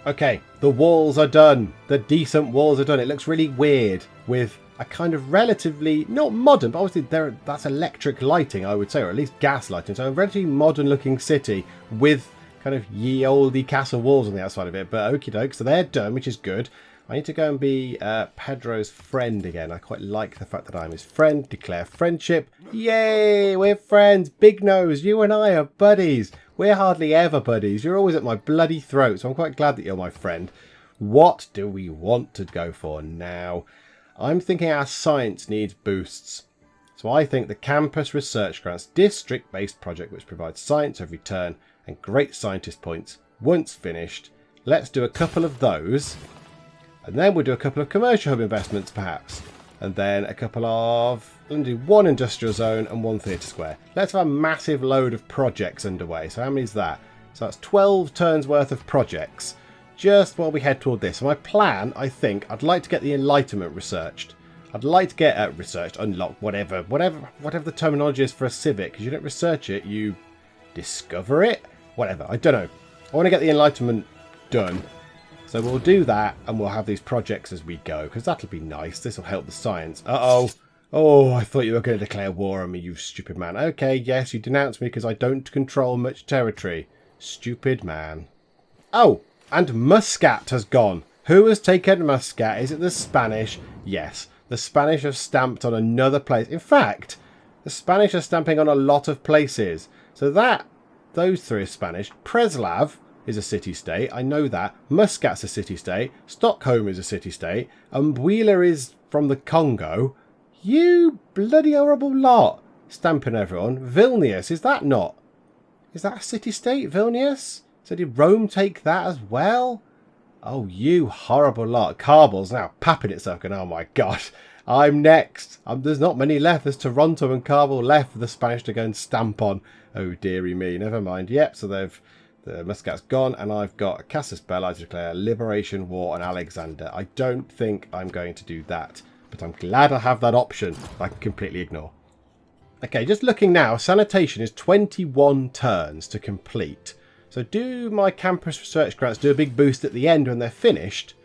[SPEAKER 1] Okay, the walls are done. The decent walls are done. It looks really weird with a kind of relatively, not modern, but obviously that's electric lighting, I would say, or at least gas lighting. So a relatively modern looking city with kind of ye olde castle walls on the outside of it, but okie doke, so they're done, which is good. I need to go and be Pedro's friend again. I quite like the fact that I'm his friend. Declare friendship. Yay, we're friends. Big nose, you and I are buddies. We're hardly ever buddies. You're always at my bloody throat, so I'm quite glad that you're my friend. What do we want to go for now? I'm thinking our science needs boosts. So I think the campus research grants district-based project which provides science every turn and great scientist points once finished. Let's do a couple of those. And then we'll do a couple of commercial hub investments perhaps. And then a couple of... Let's do 1 industrial zone and 1 theatre square. Let's have a massive load of projects underway. So how many is that? So that's 12 turns worth of projects. Just while we head toward this. So my plan, I think, I'd like to get the Enlightenment researched. I'd like to get researched, unlocked, whatever the terminology is for a Civic. Because you don't research it, you discover it? Whatever, I don't know. I want to get the Enlightenment done. So we'll do that and we'll have these projects as we go. Because that'll be nice. This will help the science. Uh-oh. Oh, I thought you were going to declare war on me, you stupid man. Okay, yes, you denounce me because I don't control much territory. Stupid man. Oh, and Muscat has gone. Who has taken Muscat? Is it the Spanish? Yes. The Spanish have stamped on another place. In fact, the Spanish are stamping on a lot of places. So those 3 are Spanish. Preslav is a city-state. I know that. Muscat's a city-state. Stockholm is a city-state. And Wheeler is from the Congo. You bloody horrible lot. Stamping everyone. Vilnius, is that not? Is that a city-state, Vilnius? So did Rome take that as well? Oh, you horrible lot. Kabul's now papping itself going, oh my God, I'm next. There's not many left. There's Toronto and Kabul left for the Spanish to go and stamp on. Oh, dearie me. Never mind. Yep, so the Muscat's gone, and I've got Casus Belli to declare Liberation War on Alexander. I don't think I'm going to do that, but I'm glad I have that option I can completely ignore. Okay, just looking now, sanitation is 21 turns to complete. So do my campus research grants do a big boost at the end when they're finished?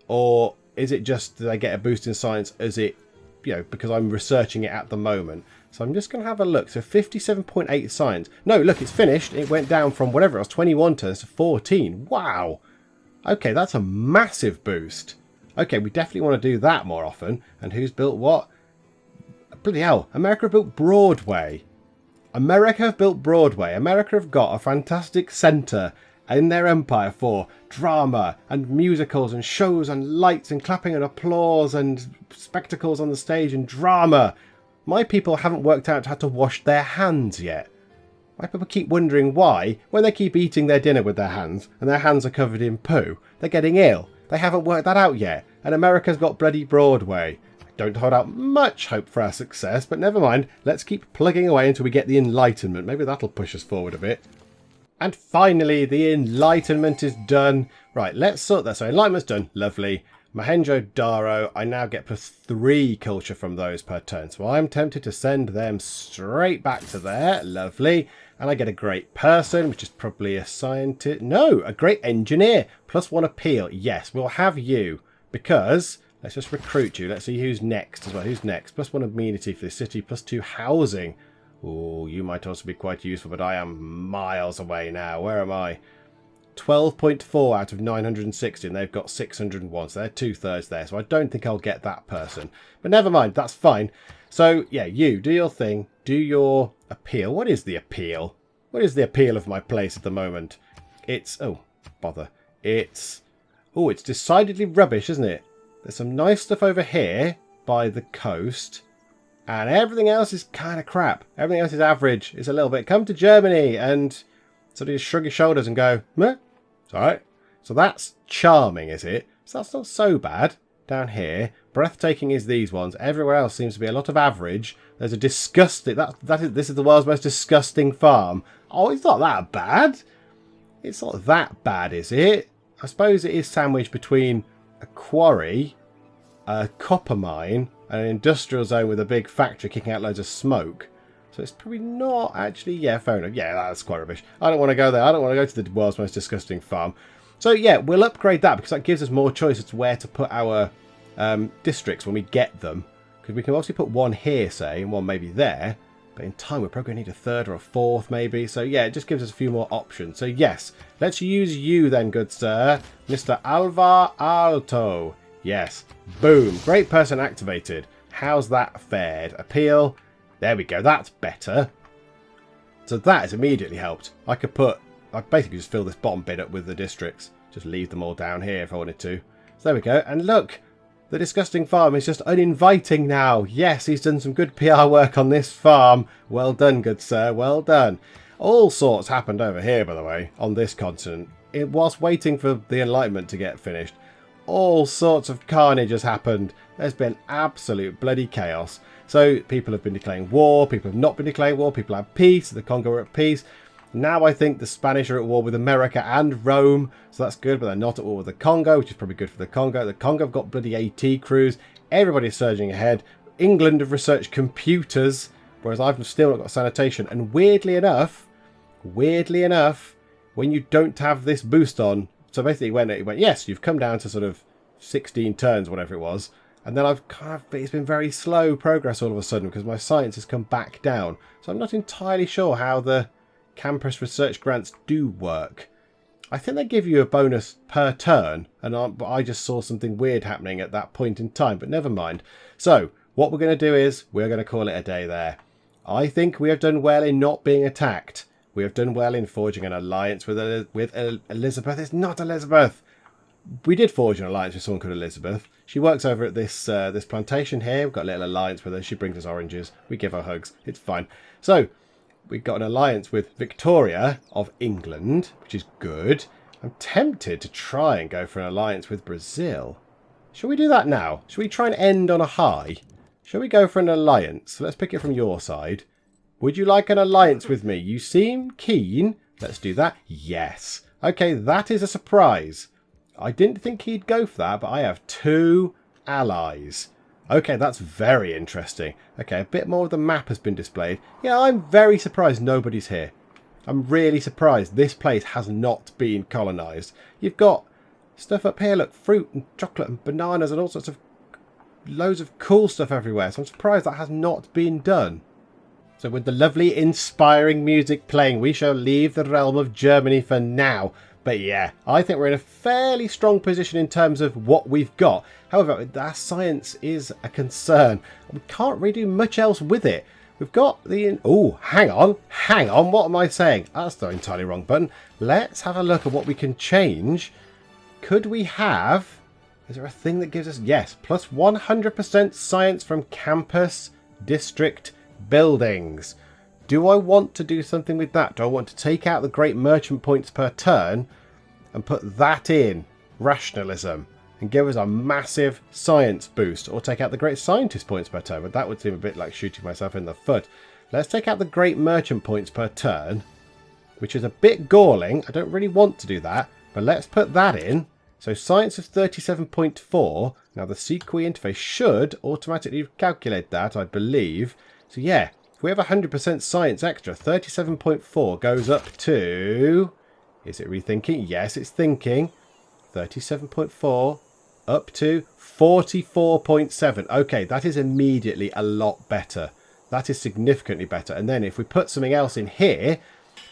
[SPEAKER 1] Or is it just that I get a boost in science as it, because I'm researching it at the moment? So I'm just going to have a look. So 57.8 science. No, look, it's finished. It went down from whatever it was, 21 turns to 14. Wow. Okay, that's a massive boost. Okay, we definitely want to do that more often. And who's built what? Bloody hell. America built Broadway. America have built Broadway. America have got a fantastic centre in their empire for drama and musicals and shows and lights and clapping and applause and spectacles on the stage and drama. My people haven't worked out how to wash their hands yet. My people keep wondering why, when they keep eating their dinner with their hands and their hands are covered in poo, they're getting ill. They haven't worked that out yet. And America's got bloody Broadway. Don't hold out much hope for our success, but never mind. Let's keep plugging away until we get the Enlightenment. Maybe that'll push us forward a bit. And finally, the Enlightenment is done. Right, let's sort that. So Enlightenment's done. Lovely. Mohenjo-Daro, I now get +3 culture from those per turn. So I'm tempted to send them straight back to there. Lovely. And I get a great person, which is probably a scientist. No, a great engineer. +1 appeal. Yes, we'll have you. Because... let's just recruit you. Let's see who's next as well. Who's next? +1 amenity for the city. +2 housing. Oh, you might also be quite useful, but I am miles away now. Where am I? 12.4 out of 960, and they've got 601. So they're 2/3 there. So I don't think I'll get that person. But never mind. That's fine. So, yeah, you do your thing. Do your appeal. What is the appeal? What is the appeal of my place at the moment? It's... oh, bother. It's... oh, it's decidedly rubbish, isn't it? There's some nice stuff over here by the coast. And everything else is kind of crap. Everything else is average. It's a little bit. Come to Germany and sort of just shrug your shoulders and go, meh, it's alright. So that's charming, is it? So that's not so bad. Down here. Breathtaking is these ones. Everywhere else seems to be a lot of average. There's a disgusting... this is the world's most disgusting farm. Oh, it's not that bad. It's not that bad, is it? I suppose it is sandwiched between a quarry, a copper mine, and an industrial zone with a big factory kicking out loads of smoke. So it's probably not actually... yeah, fair enough. Yeah, that's quite rubbish. I don't want to go there. I don't want to go to the world's most disgusting farm. So yeah, we'll upgrade that because that gives us more choice as to where to put our districts when we get them. Because we can obviously put one here, say, and one maybe there. But in time, we're probably going to need a third or a fourth, maybe. So yeah, it just gives us a few more options. So yes, let's use you then, good sir. Mr. Alvar Alto. Yes. Boom. Great person activated. How's that fared? Appeal. There we go. That's better. So that has immediately helped. I basically just fill this bottom bit up with the districts. Just leave them all down here if I wanted to. So there we go. And look, the disgusting farm is just uninviting now. Yes, he's done some good PR work on this farm. Well done, good sir. Well done. All sorts happened over here, by the way, on this continent. Whilst waiting for the Enlightenment to get finished, all sorts of carnage has happened. There's been absolute bloody chaos. So people have been declaring war. People have not been declaring war. People have peace. The Congo are at peace. Now I think the Spanish are at war with America and Rome, so that's good, but they're not at war with the Congo, which is probably good for the Congo. The Congo have got bloody AT crews. Everybody's surging ahead. England have researched computers, whereas I've still not got sanitation. And weirdly enough, when you don't have this boost on, so basically when it went, yes, you've come down to sort of 16 turns, whatever it was, and then it's been very slow progress all of a sudden because my science has come back down. So I'm not entirely sure how the campus research grants do work. I think they give you a bonus per turn, and I just saw something weird happening at that point in time, but never mind. So what we're going to do is we're going to call it a day there. I think we have done well in not being attacked. We have done well in forging an alliance with Elizabeth. It's not Elizabeth. We did forge an alliance with someone called Elizabeth. She works over at this this plantation here. We've got a little alliance with her. She brings us oranges. We give her hugs. It's fine. So, we've got an alliance with Victoria of England, which is good. I'm tempted to try and go for an alliance with Brazil. Shall we do that now? Shall we try and end on a high? Shall we go for an alliance? So let's pick it from your side. Would you like an alliance with me? You seem keen. Let's do that. Yes. Okay, that is a surprise. I didn't think he'd go for that, but I have 2 allies. Okay, that's very interesting. Okay, a bit more of the map has been displayed. Yeah, I'm very surprised nobody's here. I'm really surprised this place has not been colonised. You've got stuff up here, look, fruit and chocolate and bananas and all sorts of loads of cool stuff everywhere. So I'm surprised that has not been done. So with the lovely inspiring music playing, we shall leave the realm of Germany for now. But yeah, I think we're in a fairly strong position in terms of what we've got. However, our science is a concern. We can't really do much else with it. We've got the... Oh, hang on. What am I saying? That's the entirely wrong button. Let's have a look at what we can change. Could we have... Is there a thing that gives us... Yes, plus 100% science from campus district buildings. Do I want to do something with that? Do I want to take out the great merchant points per turn and put that in rationalism and give us a massive science boost, or take out the great scientist points per turn? But that would seem a bit like shooting myself in the foot. Let's take out the great merchant points per turn, which is a bit galling. I don't really want to do that, but let's put that in. So science of 37.4. Now the CQE interface should automatically calculate that, I believe. So yeah, if we have 100% science extra, 37.4 goes up to... Is it rethinking? Yes, it's thinking. 37.4 up to 44.7. Okay, that is immediately a lot better. That is significantly better. And then if we put something else in here,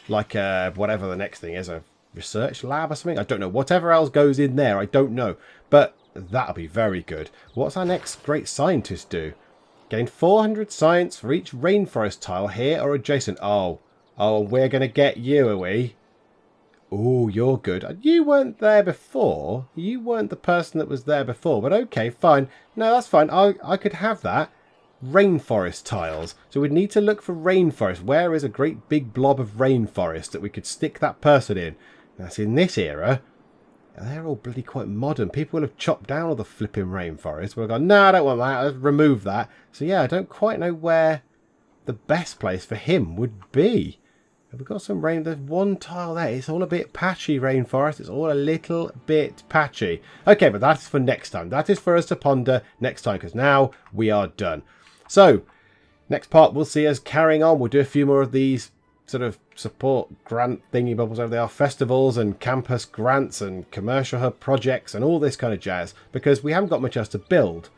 [SPEAKER 1] like whatever the next thing is, a research lab or something, I don't know. Whatever else goes in there, I don't know. But that'll be very good. What's our next great scientist do? Gain 400 science for each rainforest tile here or adjacent. Oh, we're going to get you, are we? Oh, you're good. You weren't there before. You weren't the person that was there before. But okay, fine. No, that's fine. I could have that. Rainforest tiles. So we'd need to look for rainforest. Where is a great big blob of rainforest that we could stick that person in? That's in this era. They're all bloody quite modern. People will have chopped down all the flipping rainforest. We've gone, no, I don't want that. Let's remove that. So yeah, I don't quite know where the best place for him would be. Have we got some rain? There's one tile there. It's all a bit patchy, rainforest. It's all a little bit patchy. Okay, but that's for next time. That is for us to ponder next time, because now we are done. So, next part we'll see us carrying on. We'll do a few more of these sort of support grant thingy bubbles over there, festivals and campus grants and commercial hub projects and all this kind of jazz, because we haven't got much else to build.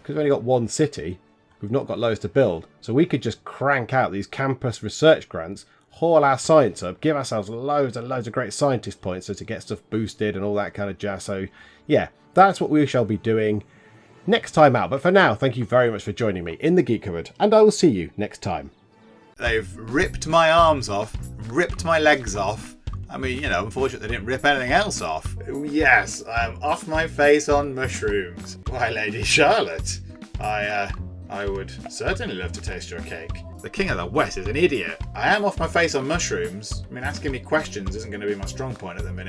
[SPEAKER 1] Because we've only got one city, we've not got loads to build. So we could just crank out these campus research grants, haul our science up, give ourselves loads and loads of great scientist points so to get stuff boosted and all that kind of jazz. So yeah, that's what we shall be doing next time out. But for now, thank you very much for joining me in the Geek Cupboard, and I will see you next time.
[SPEAKER 2] They've ripped my arms off, ripped my legs off. I mean, you know, unfortunately they didn't rip anything else off. Yes, I'm off my face on mushrooms. Why, Lady Charlotte, I would certainly love to taste your cake. The King of the West is an idiot. I am off my face on mushrooms. I mean, asking me questions isn't going to be my strong point at the minute.